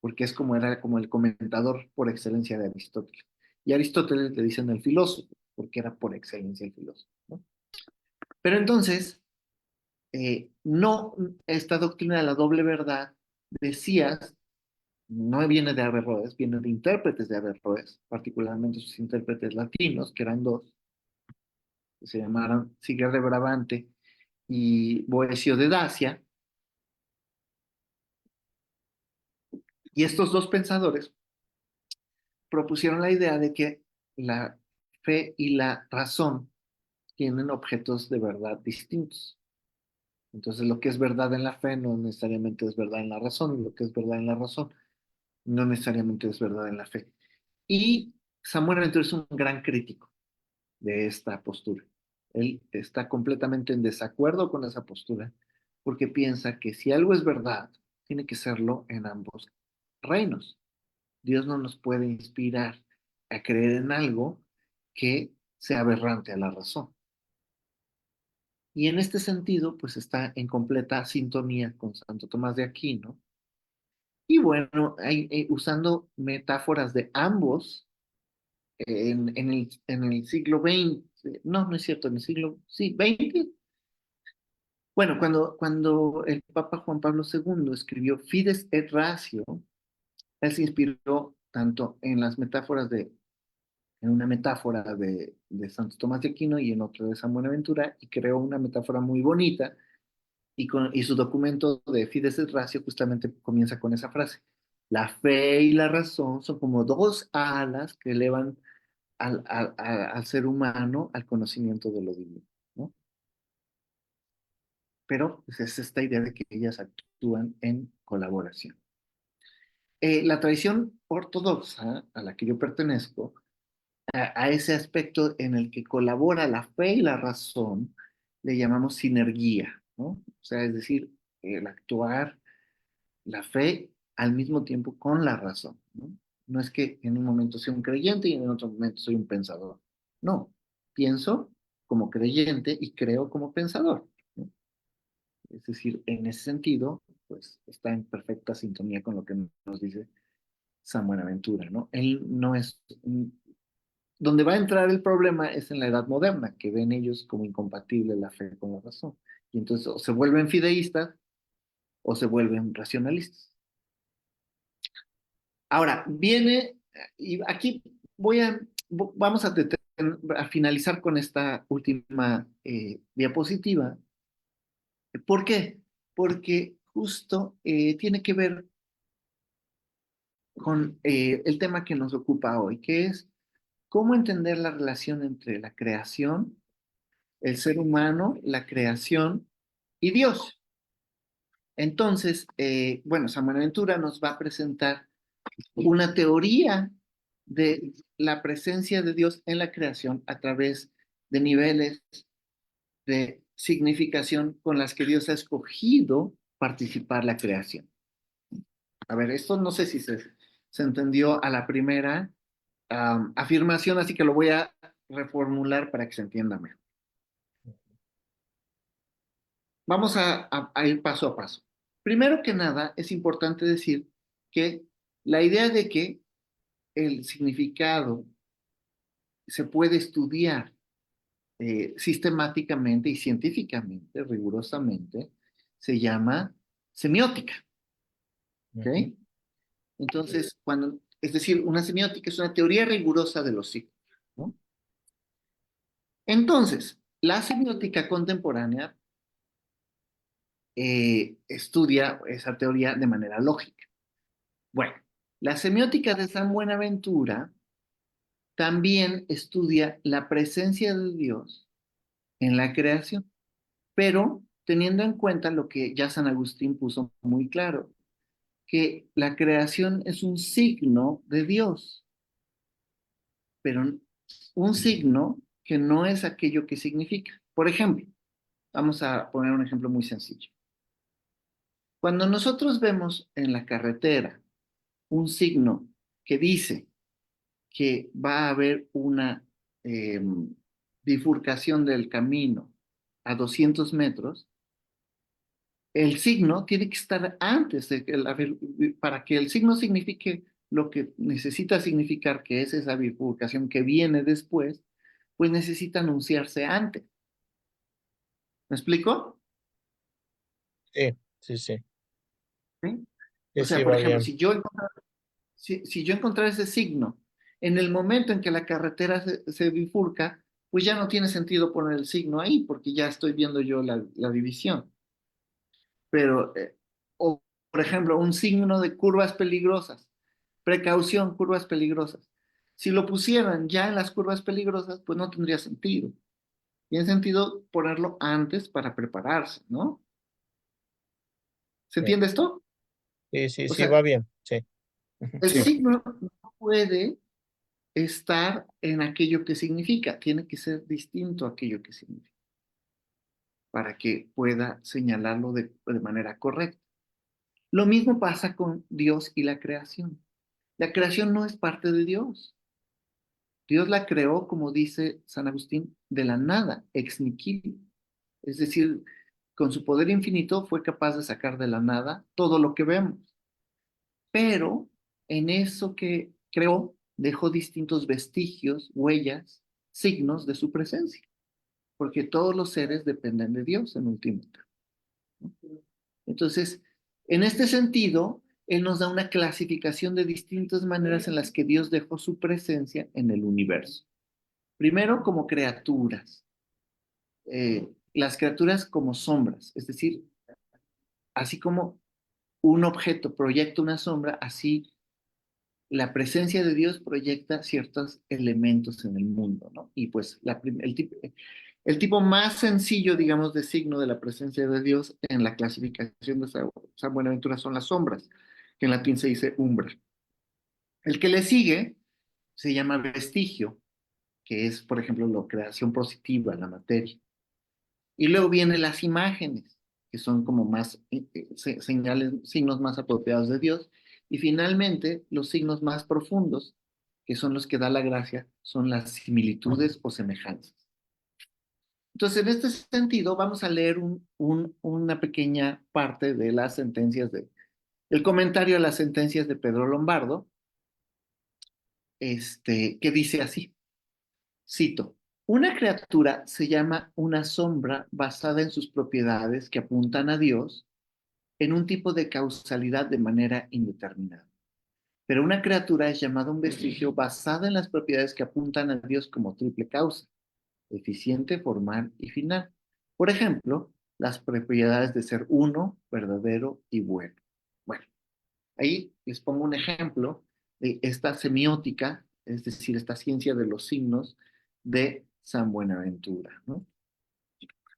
porque era como el comentador por excelencia de Aristóteles. Y a Aristóteles le dicen el filósofo, porque era por excelencia el filósofo, ¿no? Pero entonces, no, esta doctrina de la doble verdad, decías, no viene de Averroes, viene de intérpretes de Averroes, particularmente sus intérpretes latinos, que eran dos, que se llamaron Siger de Brabante y Boecio de Dacia. Y estos dos pensadores propusieron la idea de que la fe y la razón tienen objetos de verdad distintos. Entonces, lo que es verdad en la fe no necesariamente es verdad en la razón, y lo que es verdad en la razón no necesariamente es verdad en la fe. Y Samuel Ventura es un gran crítico de esta postura. Él está completamente en desacuerdo con esa postura porque piensa que si algo es verdad, tiene que serlo en ambos reinos. Dios no nos puede inspirar a creer en algo que sea aberrante a la razón. Y en este sentido, pues está en completa sintonía con Santo Tomás de Aquino. Y bueno, usando metáforas de ambos en el siglo XX, no, no es cierto, en el siglo, sí, XX. Bueno, cuando el Papa Juan Pablo II escribió Fides et Ratio, él se inspiró tanto en las metáforas en una metáfora de Santo Tomás de Aquino y en otra de San Buenaventura, y creó una metáfora muy bonita, y su documento de Fides et Ratio justamente comienza con esa frase. La fe y la razón son como dos alas que elevan al ser humano al conocimiento de lo divino, ¿no? Pero pues, es esta idea de que ellas actúan en colaboración. La tradición ortodoxa a la que yo pertenezco, a ese aspecto en el que colabora la fe y la razón, le llamamos sinergia, ¿no? O sea, es decir, el actuar la fe al mismo tiempo con la razón, ¿no? No es que en un momento sea un creyente y en otro momento soy un pensador. No, pienso como creyente y creo como pensador, ¿no? Es decir, en ese sentido, pues está en perfecta sintonía con lo que nos dice San Buenaventura, ¿no? Él no es... Donde va a entrar el problema es en la edad moderna, que ven ellos como incompatible la fe con la razón. Y entonces o se vuelven fideístas o se vuelven racionalistas. Ahora, viene, y aquí vamos a finalizar con esta última diapositiva. ¿Por qué? Porque justo tiene que ver con el tema que nos ocupa hoy, que es cómo entender la relación entre la creación, el ser humano, la creación y Dios. Entonces, bueno, San Buenaventura nos va a presentar una teoría de la presencia de Dios en la creación a través de niveles de significación con las que Dios ha escogido participar la creación. A ver, esto no sé si se entendió a la primera afirmación, así que lo voy a reformular para que se entienda mejor. Vamos a ir paso a paso. Primero que nada, es importante decir que la idea de que el significado se puede estudiar sistemáticamente y científicamente, rigurosamente, se llama semiótica. ¿Ok? Entonces, es decir, una semiótica es una teoría rigurosa de los signos, ¿no? Entonces, la semiótica contemporánea estudia esa teoría de manera lógica. Bueno, la semiótica de San Buenaventura también estudia la presencia de Dios en la creación, pero teniendo en cuenta lo que ya San Agustín puso muy claro, que la creación es un signo de Dios, pero un signo que no es aquello que significa. Por ejemplo, vamos a poner un ejemplo muy sencillo. Cuando nosotros vemos en la carretera un signo que dice que va a haber una bifurcación del camino a 200 metros, el signo tiene que estar antes de para que el signo signifique lo que necesita significar, que es esa bifurcación que viene después, pues necesita anunciarse antes. ¿Me explico? Sí, sí, sí. ¿Sí? Sí, O sí, sea, por va ejemplo, bien. si yo encontrara ese signo en el momento en que la carretera se bifurca, pues ya no tiene sentido poner el signo ahí, porque ya estoy viendo yo la división. Pero, o por ejemplo, un signo de curvas peligrosas, precaución, curvas peligrosas. Si lo pusieran ya en las curvas peligrosas, pues no tendría sentido. Tiene sentido ponerlo antes para prepararse, ¿no? ¿Se Sí, entiende esto? sí, O sí, sea, va bien. Sí. Ujú. el Sí, signo no puede estar en aquello que significa, tiene que ser distinto a aquello que significa, para que pueda señalarlo de manera correcta. Lo mismo pasa con Dios y la creación. La creación no es parte de Dios. Dios la creó, como dice San Agustín, de la nada, ex nihilo. Es decir, con su poder infinito fue capaz de sacar de la nada todo lo que vemos. Pero en eso que creó, dejó distintos vestigios, huellas, signos de su presencia, porque todos los seres dependen de Dios en último término, ¿no? Entonces, en este sentido, Él nos da una clasificación de distintas maneras en las que Dios dejó su presencia en el universo. Primero, como criaturas. Las criaturas como sombras, es decir, así como un objeto proyecta una sombra, así la presencia de Dios proyecta ciertos elementos en el mundo, ¿no? Y pues el tipo más sencillo, digamos, de signo de la presencia de Dios en la clasificación de San Buenaventura son las sombras, que en latín se dice umbra. El que le sigue se llama vestigio, que es, por ejemplo, la creación positiva, la materia. Y luego vienen las imágenes, que son como más señales, signos más apropiados de Dios. Y finalmente, los signos más profundos, que son los que da la gracia, son las similitudes o semejanzas. Entonces, en este sentido, vamos a leer una pequeña parte de las sentencias el comentario a las sentencias de Pedro Lombardo, que dice así. Cito, una criatura se llama una sombra basada en sus propiedades que apuntan a Dios en un tipo de causalidad de manera indeterminada. Pero una criatura es llamada un vestigio basada en las propiedades que apuntan a Dios como triple causa, eficiente, formal y final. Por ejemplo, las propiedades de ser uno, verdadero y bueno. Bueno, ahí les pongo un ejemplo de esta semiótica, es decir, esta ciencia de los signos de San Buenaventura, ¿no?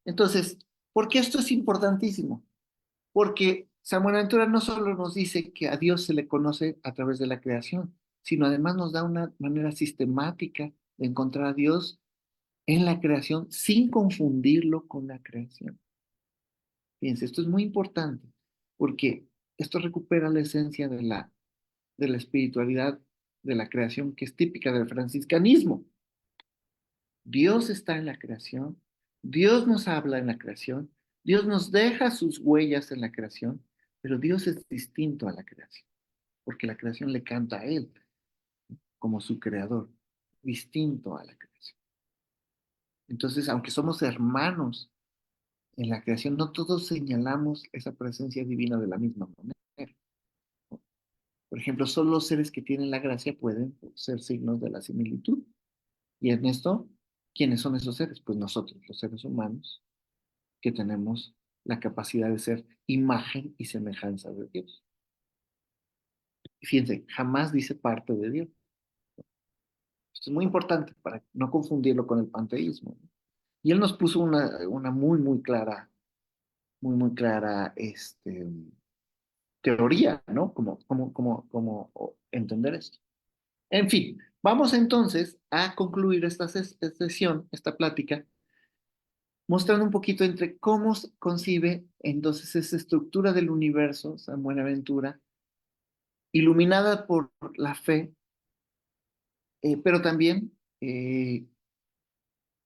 Entonces, ¿por qué esto es importantísimo? Porque San Buenaventura no solo nos dice que a Dios se le conoce a través de la creación, sino además nos da una manera sistemática de encontrar a Dios en la creación sin confundirlo con la creación. Fíjense, esto es muy importante porque esto recupera la esencia de la espiritualidad de la creación que es típica del franciscanismo. Dios está en la creación, Dios nos habla en la creación, Dios nos deja sus huellas en la creación, pero Dios es distinto a la creación, porque la creación le canta a Él como su creador, distinto a la creación. Entonces, aunque somos hermanos en la creación, no todos señalamos esa presencia divina de la misma manera. Por ejemplo, solo los seres que tienen la gracia pueden ser signos de la similitud. Y en esto, ¿quiénes son esos seres? Pues nosotros, los seres humanos, que tenemos la capacidad de ser imagen y semejanza de Dios. Y fíjense, jamás dice parte de Dios. Esto es muy importante para no confundirlo con el panteísmo, ¿no? Y él nos puso una muy clara teoría, ¿no? Como entender esto. En fin, vamos entonces a concluir esta sesión, esta plática, mostrando un poquito entre cómo concibe entonces esa estructura del universo, San Buenaventura, iluminada por la fe, pero también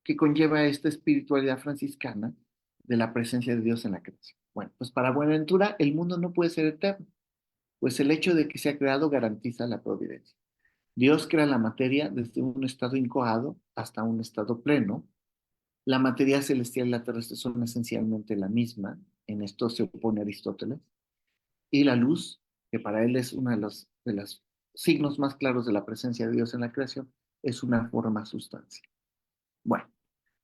que conlleva esta espiritualidad franciscana de la presencia de Dios en la creación. Bueno, pues para Buenaventura el mundo no puede ser eterno, pues el hecho de que sea creado garantiza la providencia. Dios crea la materia desde un estado incoado hasta un estado pleno. La materia celestial y la terrestre son esencialmente la misma, en esto se opone Aristóteles, y la luz, que para él es uno de los signos más claros de la presencia de Dios en la creación, es una forma sustancia. Bueno,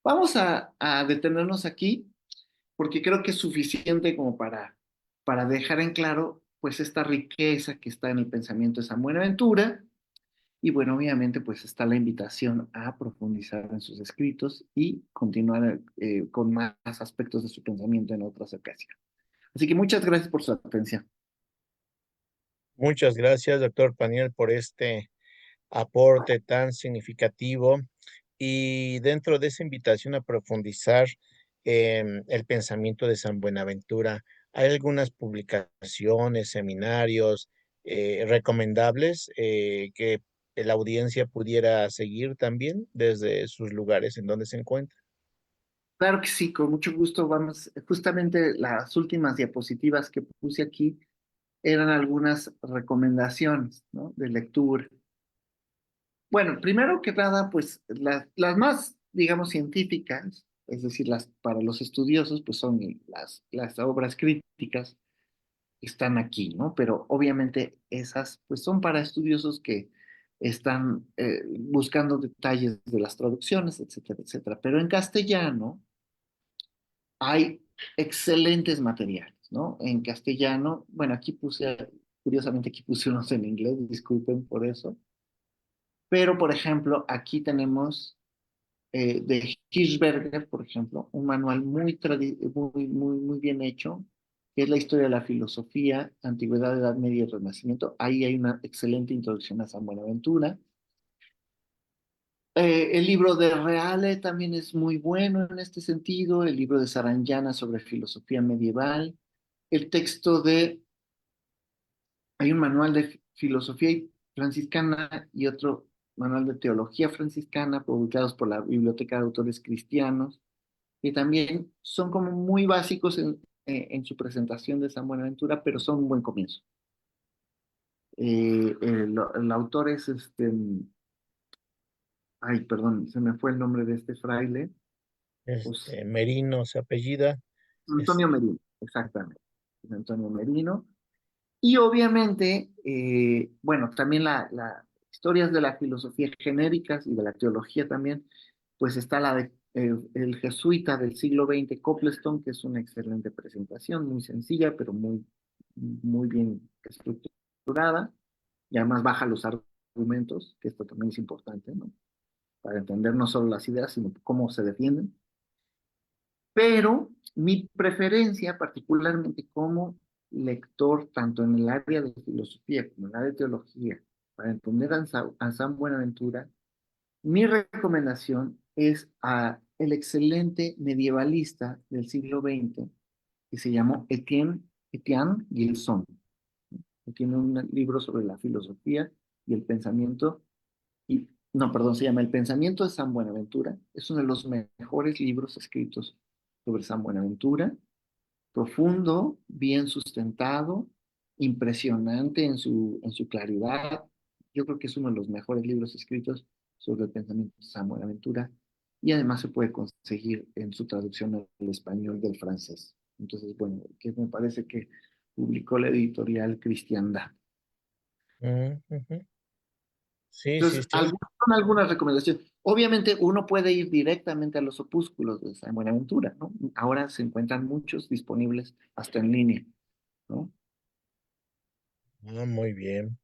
vamos a detenernos aquí, porque creo que es suficiente como para dejar en claro pues esta riqueza que está en el pensamiento de San Buenaventura. Y bueno, obviamente pues está la invitación a profundizar en sus escritos y continuar con más aspectos de su pensamiento en otras ocasiones. Así que muchas gracias por su atención. Muchas gracias, doctor Paniel, por este aporte tan significativo. Y dentro de esa invitación a profundizar en el pensamiento de San Buenaventura, ¿hay algunas publicaciones, seminarios recomendables que la audiencia pudiera seguir también desde sus lugares en donde se encuentra? Claro que sí, con mucho gusto. Vamos, justamente las últimas diapositivas que puse aquí eran algunas recomendaciones, ¿no? De lectura. Bueno, primero que nada, pues las más, digamos, científicas, es decir, las para los estudiosos, pues son las obras críticas que están aquí, ¿no? Pero obviamente esas, pues son para estudiosos que están buscando detalles de las traducciones, etcétera, etcétera. Pero en castellano hay excelentes materiales, ¿no? En castellano, bueno, curiosamente aquí puse unos en inglés, disculpen por eso. Pero, por ejemplo, aquí tenemos de Hirschberger, por ejemplo, un manual muy bien hecho, que es la historia de la filosofía, antigüedad, Edad Media y Renacimiento. Ahí hay una excelente introducción a San Buenaventura. El libro de Reale también es muy bueno en este sentido, el libro de Sarañana sobre filosofía medieval, el texto hay un manual de filosofía franciscana y otro manual de teología franciscana publicados por la Biblioteca de Autores Cristianos, que también son como muy básicos en su presentación de San Buenaventura, pero son un buen comienzo. El autor es ay, perdón, se me fue el nombre de este fraile, pues, Merino se apellida. Es, Antonio Merino, exactamente, es Antonio Merino. Y obviamente, bueno, también las historias de la filosofía genéricas y de la teología también, pues está la de el jesuita del siglo XX, Copleston, que es una excelente presentación, muy sencilla, pero muy bien estructurada, y además baja los argumentos, que esto también es importante, ¿no? Para entender no solo las ideas, sino cómo se defienden. Pero mi preferencia, particularmente como lector, tanto en el área de filosofía como en el área de teología, para entender a San Buenaventura, mi recomendación es a el excelente medievalista del siglo XX que se llamó Etienne Gilson, que tiene un libro sobre la filosofía y el pensamiento, y no, perdón, se llama El pensamiento de San Buenaventura. Es uno de los mejores libros escritos sobre San Buenaventura, profundo, bien sustentado, impresionante en su claridad. Yo creo que es uno de los mejores libros escritos sobre el pensamiento de San Buenaventura y además se puede conseguir en su traducción al español del francés. Entonces, bueno, que me parece que publicó la editorial Cristiandad. ujú. Sí, sí, Entonces, sí. son algunas recomendaciones. Obviamente, uno puede ir directamente a los opúsculos de San Buenaventura, ¿no? Ahora se encuentran muchos disponibles hasta en línea, ¿no? Muy bien.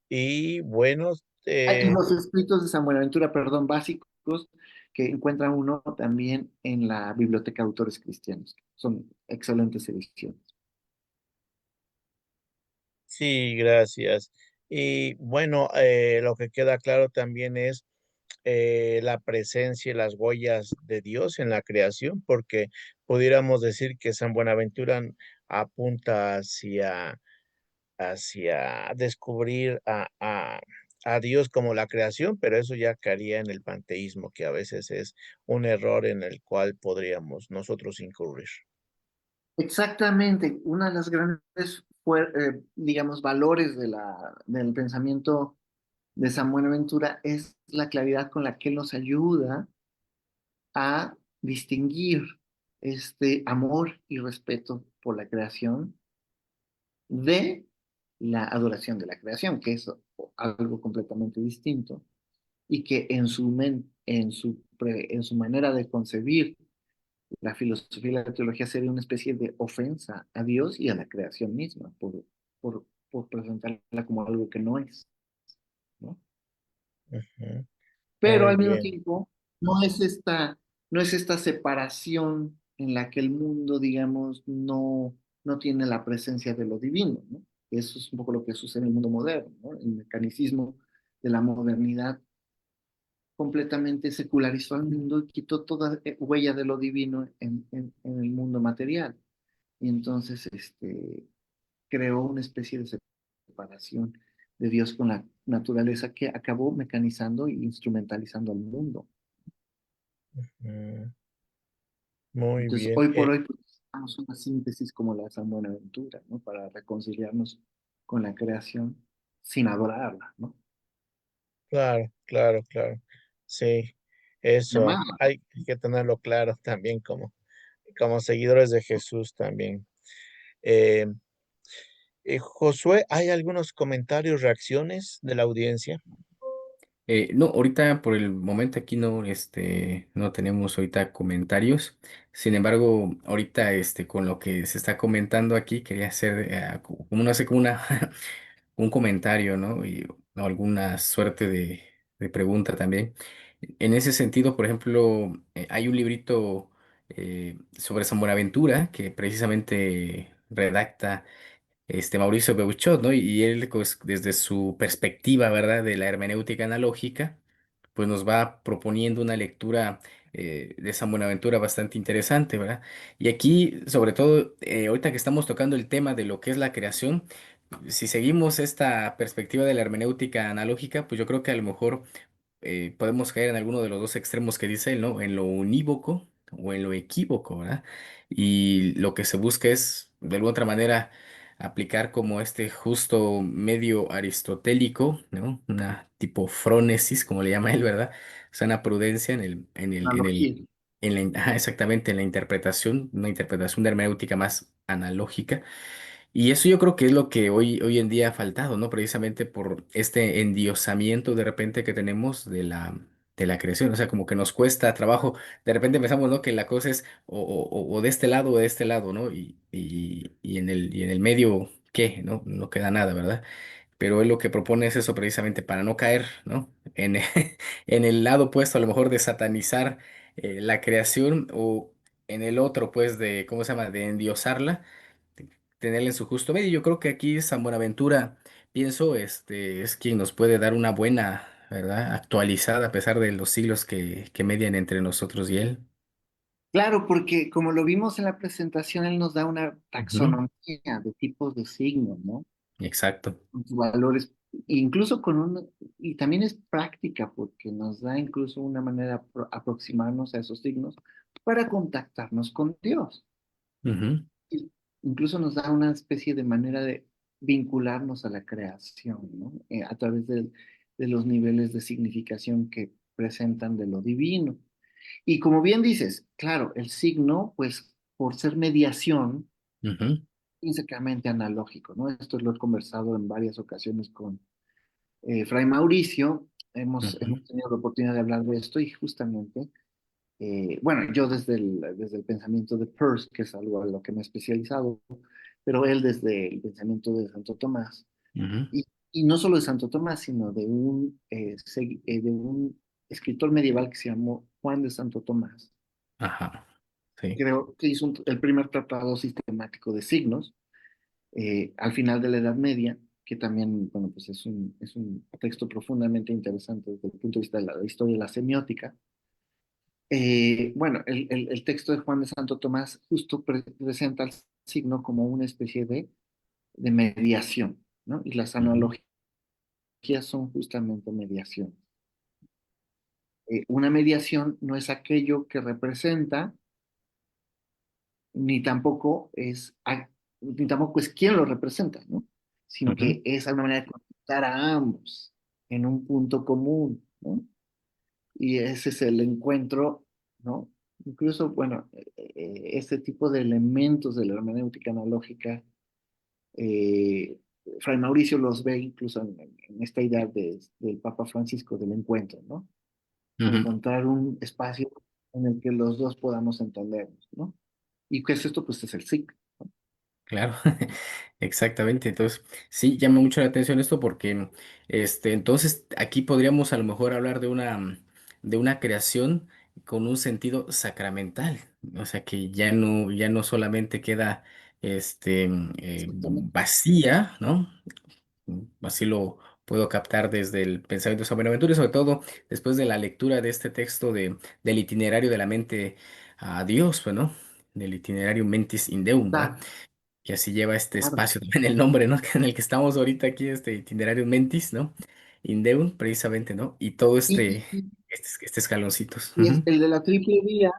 Y bueno, Y los escritos de San Buenaventura, perdón, básicos, que encuentra uno también en la Biblioteca de Autores Cristianos. Son excelentes ediciones. sí, gracias. Y bueno, lo que queda claro también es la presencia y las huellas de Dios en la creación, porque pudiéramos decir que San Buenaventura apunta hacia descubrir a Dios como la creación, pero eso ya caería en el panteísmo, que a veces es un error en el cual podríamos nosotros incurrir. Exactamente, una de las grandes, digamos, valores del pensamiento de San Buenaventura es la claridad con la que él nos ayuda a distinguir este amor y respeto por la creación de la adoración de la creación, que es algo completamente distinto, y que en su manera de concebir la filosofía y la teología sería una especie de ofensa a Dios y a la creación misma, por presentarla como algo que no es, ¿no? Ujú. Pero Muy al mismo bien. tiempo no es esta separación en la que el mundo, digamos, no tiene la presencia de lo divino, ¿no? Eso es un poco lo que sucede en el mundo moderno, ¿no? El mecanicismo de la modernidad completamente secularizó al mundo y quitó toda huella de lo divino en el mundo material. Y entonces creó una especie de separación de Dios con la naturaleza que acabó mecanizando e instrumentalizando al mundo. Mm, muy Entonces, bien. hoy por hoy, pues, necesitamos una síntesis como la de San Buenaventura, ¿no? Para reconciliarnos con la creación sin adorarla, ¿no? Claro, claro, claro. Sí, eso Llamarla. hay que tenerlo claro también como seguidores de Jesús también. Eh, Josué, ¿hay algunos comentarios, reacciones de la audiencia? No, ahorita por el momento aquí no, no tenemos ahorita comentarios. Sin embargo, ahorita, con lo que se está comentando aquí, quería hacer, como no sé, como una, un comentario, ¿no? Y o alguna suerte de pregunta también. En ese sentido, por ejemplo, hay un librito sobre San Buenaventura que precisamente redacta Mauricio Beuchot, ¿no? Y él, pues, desde su perspectiva, ¿verdad?, de la hermenéutica analógica, pues nos va proponiendo una lectura de San Buenaventura bastante interesante, ¿verdad? Y aquí, sobre todo, ahorita que estamos tocando el tema de lo que es la creación, si seguimos esta perspectiva de la hermenéutica analógica, pues yo creo que a lo mejor podemos caer en alguno de los dos extremos que dice él, ¿no? En lo unívoco o en lo equívoco, ¿verdad? Y lo que se busca es, de alguna otra manera, aplicar como este justo medio aristotélico, ¿no? Una tipo frónesis, como le llama él, ¿verdad? O sea, una prudencia Analogía. ajá, exactamente, en la interpretación, una interpretación de hermenéutica más analógica. Y eso yo creo que es lo que hoy en día ha faltado, ¿no? Precisamente por este endiosamiento de repente que tenemos de la creación. O sea, como que nos cuesta trabajo. De repente pensamos, ¿no? Que la cosa es o de este lado o de este lado, ¿no? Y en el medio, ¿qué? ¿No? No queda nada, ¿verdad? Pero él lo que propone es eso precisamente para no caer, ¿no? En el lado opuesto, a lo mejor de satanizar la creación o en el otro, pues, de, ¿cómo se llama? De endiosarla, tenerla en su justo medio. Yo creo que aquí San Buenaventura, pienso, es quien nos puede dar una buena, ¿verdad? Actualizada a pesar de los siglos que median entre nosotros y él. Claro, porque como lo vimos en la presentación, él nos da una Ujú. taxonomía de tipos de signos, ¿no? Exacto. Con sus valores, incluso y también es práctica porque nos da incluso una manera de aproximarnos a esos signos para contactarnos con Dios. Ujú, Y incluso nos da una especie de manera de vincularnos a la creación, ¿no? A través de los niveles de significación que presentan de lo divino. Y como bien dices, claro, el signo, pues por ser mediación, ujú, intrínsecamente analógico, ¿no? Esto lo he conversado en varias ocasiones con Fray Mauricio, ujú, hemos tenido la oportunidad de hablar de esto y justamente, bueno, yo desde el pensamiento de Peirce, que es algo a lo que me he especializado, pero él desde el pensamiento de Santo Tomás, ujú. y, y no solo de Santo Tomás, sino de un escritor medieval que se llamó Juan de Santo Tomás. Ajá. Sí. Creo que hizo el primer tratado sistemático de signos al final de la Edad Media, que también, bueno, pues es un texto profundamente interesante desde el punto de vista de la historia de la semiótica. Bueno, el texto de Juan de Santo Tomás justo presenta al signo como una especie de mediación, ¿no? Y las Ujú, analogías son justamente mediación. Una mediación no es aquello que representa, ni tampoco es, ni tampoco es quien lo representa, ¿no? Sino ujú, que es una manera de conectar a ambos en un punto común, ¿no? Y ese es el encuentro, ¿no? Incluso, bueno, este tipo de elementos de la hermenéutica analógica, eh, Fray Mauricio los ve incluso en esta idea del Papa Francisco del encuentro, ¿no? ujú. Encontrar un espacio en el que los dos podamos entendernos, ¿no? ¿Y qué es esto? Pues es el signo, ¿no? Claro, exactamente. Entonces, sí, llama mucho la atención esto porque, entonces aquí podríamos a lo mejor hablar de una creación con un sentido sacramental. O sea, que ya no solamente queda, Exactamente. vacía, ¿no? Así lo puedo captar desde el pensamiento de San Buenaventura y sobre todo después de la lectura de este texto del itinerario de la mente a Dios, pues, ¿no? Del itinerario Mentis in Deum, ¿verdad? Claro, Y así lleva este claro. espacio también el nombre, ¿no? En el que estamos ahorita aquí, este itinerario Mentis, ¿no? Indeun, precisamente, ¿no? Y todo Y, este escaloncitos. y es Ujú. el de la triple vía,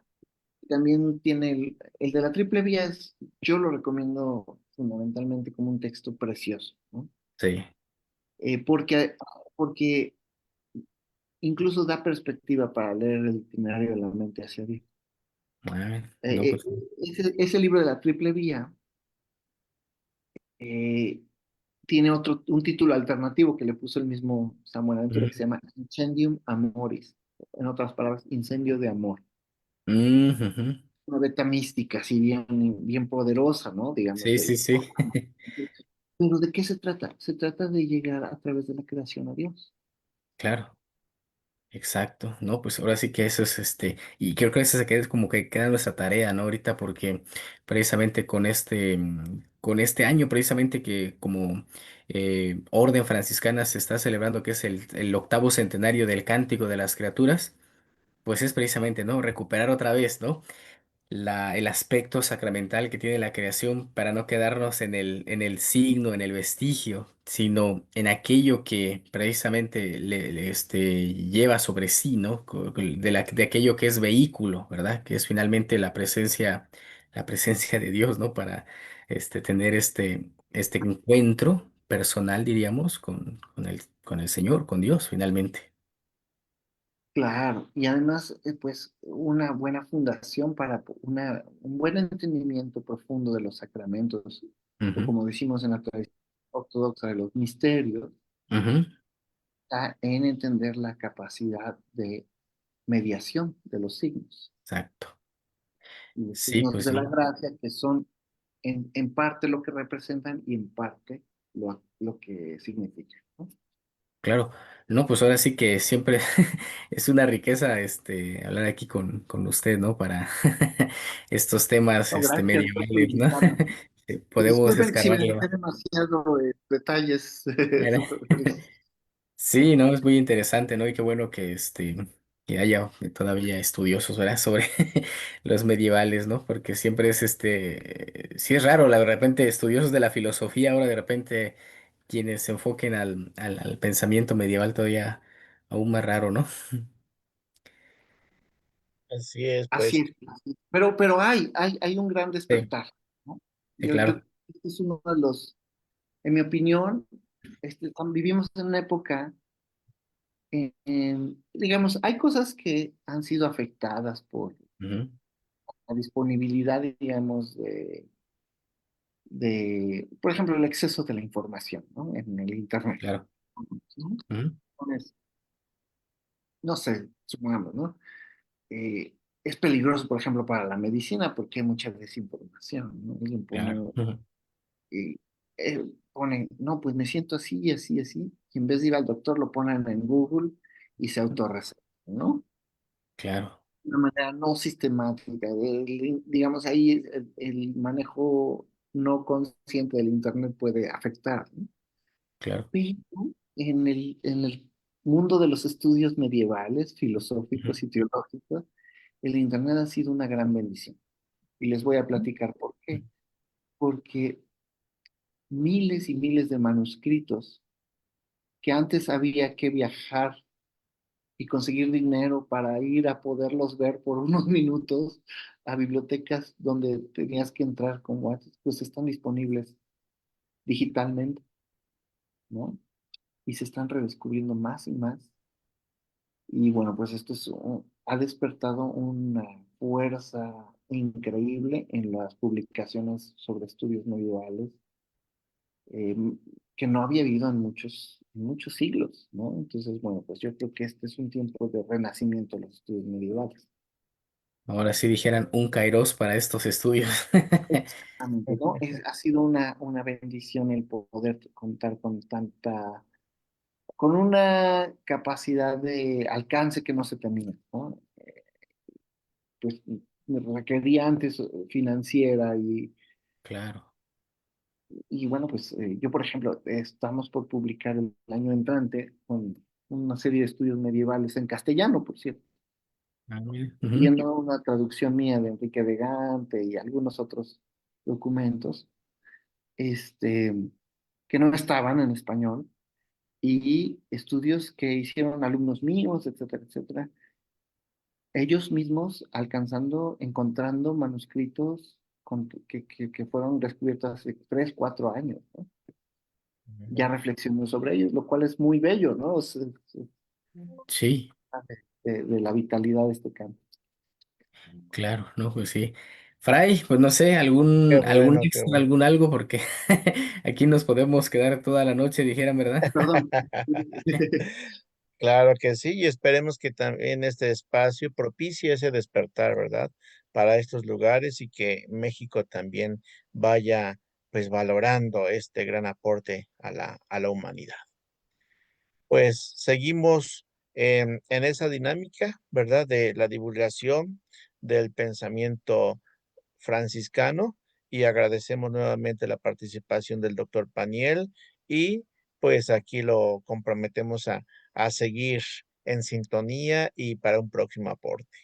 también tiene el de la triple vía es, yo lo recomiendo fundamentalmente como un texto precioso, ¿no? Sí. Porque incluso da perspectiva para leer el itinerario de la mente hacia Dios. Ah, no, Eh, pues. eh, ese libro de la triple vía eh, tiene un título alternativo que le puso el mismo Samuel Aventura que se Mm, llama Incendium Amoris, en otras palabras, incendio de amor. ujú. Una beta mística, así bien, bien poderosa, ¿no? Digamos, Sí, sí, del... sí. Pero ¿de qué se trata? Se trata de llegar a través de la creación a Dios. Claro. Exacto, no, pues ahora sí que eso es y creo que eso se queda como que queda nuestra tarea, ¿no? Ahorita porque precisamente con con este año, precisamente que como orden franciscana se está celebrando que es el octavo centenario del Cántico de las Criaturas, pues es precisamente, ¿no? Recuperar otra vez, ¿no? El aspecto sacramental que tiene la creación para no quedarnos en en el signo, en el vestigio, sino en aquello que precisamente lleva sobre sí, ¿no? De aquello que es vehículo, ¿verdad? Que es finalmente la presencia de Dios, ¿no? Para tener este encuentro personal, diríamos, con el Señor, con Dios, finalmente. Claro, y además, pues, una buena fundación para un buen entendimiento profundo de los sacramentos, o Ujú, como decimos en la tradición ortodoxa de los misterios, ujú, está en entender la capacidad de mediación de los signos, exacto. y los Sí, signos pues de la sí. gracia, que son en parte lo que representan y en parte lo que significan, ¿no? Claro, no, pues ahora sí que siempre es una riqueza hablar aquí con usted, ¿no? Para estos temas No, gracias por medievales, ¿no? felicitarme. Podemos Disculpen si me escarbarle más. metí demasiado detalles sobre... Sí, no, es muy interesante, ¿no? Y qué bueno que que haya todavía estudiosos, ¿verdad? Sobre los medievales, ¿no? Porque siempre es sí es raro, de repente estudiosos de la filosofía, ahora de repente quienes se enfoquen al pensamiento medieval todavía aún más raro, ¿no? Así es, Así pues. es, así es. Pero hay un gran Sí, despertar, ¿no? sí, Yo, claro. este es uno de los, en mi opinión, vivimos en una época, digamos, hay cosas que han sido afectadas por Ujú, la disponibilidad, digamos, por ejemplo, el exceso de la información, ¿no? En el Internet, claro. ¿no? Ujú, Entonces, no sé, supongamos, ¿no? Es peligroso, por ejemplo, para la medicina porque hay mucha desinformación, ¿no? Alguien claro. Ujú, eh, pone, no, pues me siento así y así y así, y en vez de ir al doctor lo ponen en Google y se autorreceta, ¿no? claro, De una manera no sistemática, digamos ahí el manejo no consciente del Internet puede afectar, ¿no? claro. Pero en el mundo de los estudios medievales, Ujú, filosóficos y teológicos, el Internet ha sido una gran bendición. Y les voy a platicar por ujú, qué. Porque miles y miles de manuscritos que antes había que viajar y conseguir dinero para ir a poderlos ver por unos minutos a bibliotecas donde tenías que entrar con WhatsApp, pues están disponibles digitalmente, ¿no? Y se están redescubriendo más y más. Y bueno, pues ha despertado una fuerza increíble en las publicaciones sobre estudios medievales eh, que no había habido en muchos siglos, ¿no? Entonces, bueno, pues yo creo que este es un tiempo de renacimiento de los estudios medievales. Ahora sí dijeran un kairos para estos estudios. Exactamente, ¿no? Ha sido una bendición el poder contar con con una capacidad de alcance que no se tenía, ¿no? Pues me requería antes financiera Claro. y bueno, pues yo, por ejemplo, estamos por publicar el año entrante con una serie de estudios medievales en castellano, por cierto, Ah, mira. Ujú. viendo una traducción mía de Enrique de Gante y algunos otros documentos, este, que no estaban en español, y estudios que hicieron alumnos míos, etcétera, etcétera, ellos mismos alcanzando, encontrando manuscritos que fueron descubiertos hace 3, 4 años, ¿no? Ya reflexionó sobre ellos, lo cual es muy bello, ¿no? Sí, De la vitalidad de este campo. claro, no, pues sí. Fray, pues no sé, Qué algún bueno, qué extra, bueno. algún algo, porque aquí nos podemos quedar toda la noche, dijeran, ¿verdad? Perdón. Claro que sí, y esperemos que también este espacio propicie ese despertar, ¿verdad? Para estos lugares y que México también vaya pues valorando este gran aporte a la humanidad. Pues seguimos en esa dinámica, ¿verdad? De la divulgación del pensamiento franciscano y agradecemos nuevamente la participación del doctor Paniel y pues aquí lo comprometemos a seguir en sintonía y para un próximo aporte.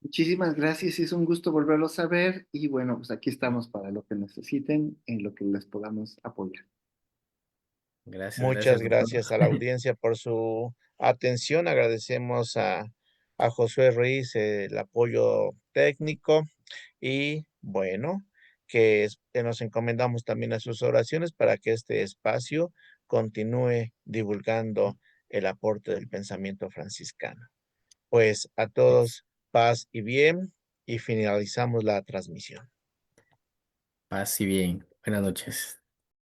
Muchísimas gracias, es un gusto volverlos a ver y bueno, pues aquí estamos para lo que necesiten, en lo que les podamos apoyar. Gracias, Muchas gracias, doctor. gracias a la audiencia por su atención. Agradecemos a Josué Ruiz el apoyo técnico y bueno, que nos encomendamos también a sus oraciones para que este espacio continúe divulgando el aporte del pensamiento franciscano. Pues a todos paz y bien y finalizamos la transmisión. Paz y bien. Buenas noches.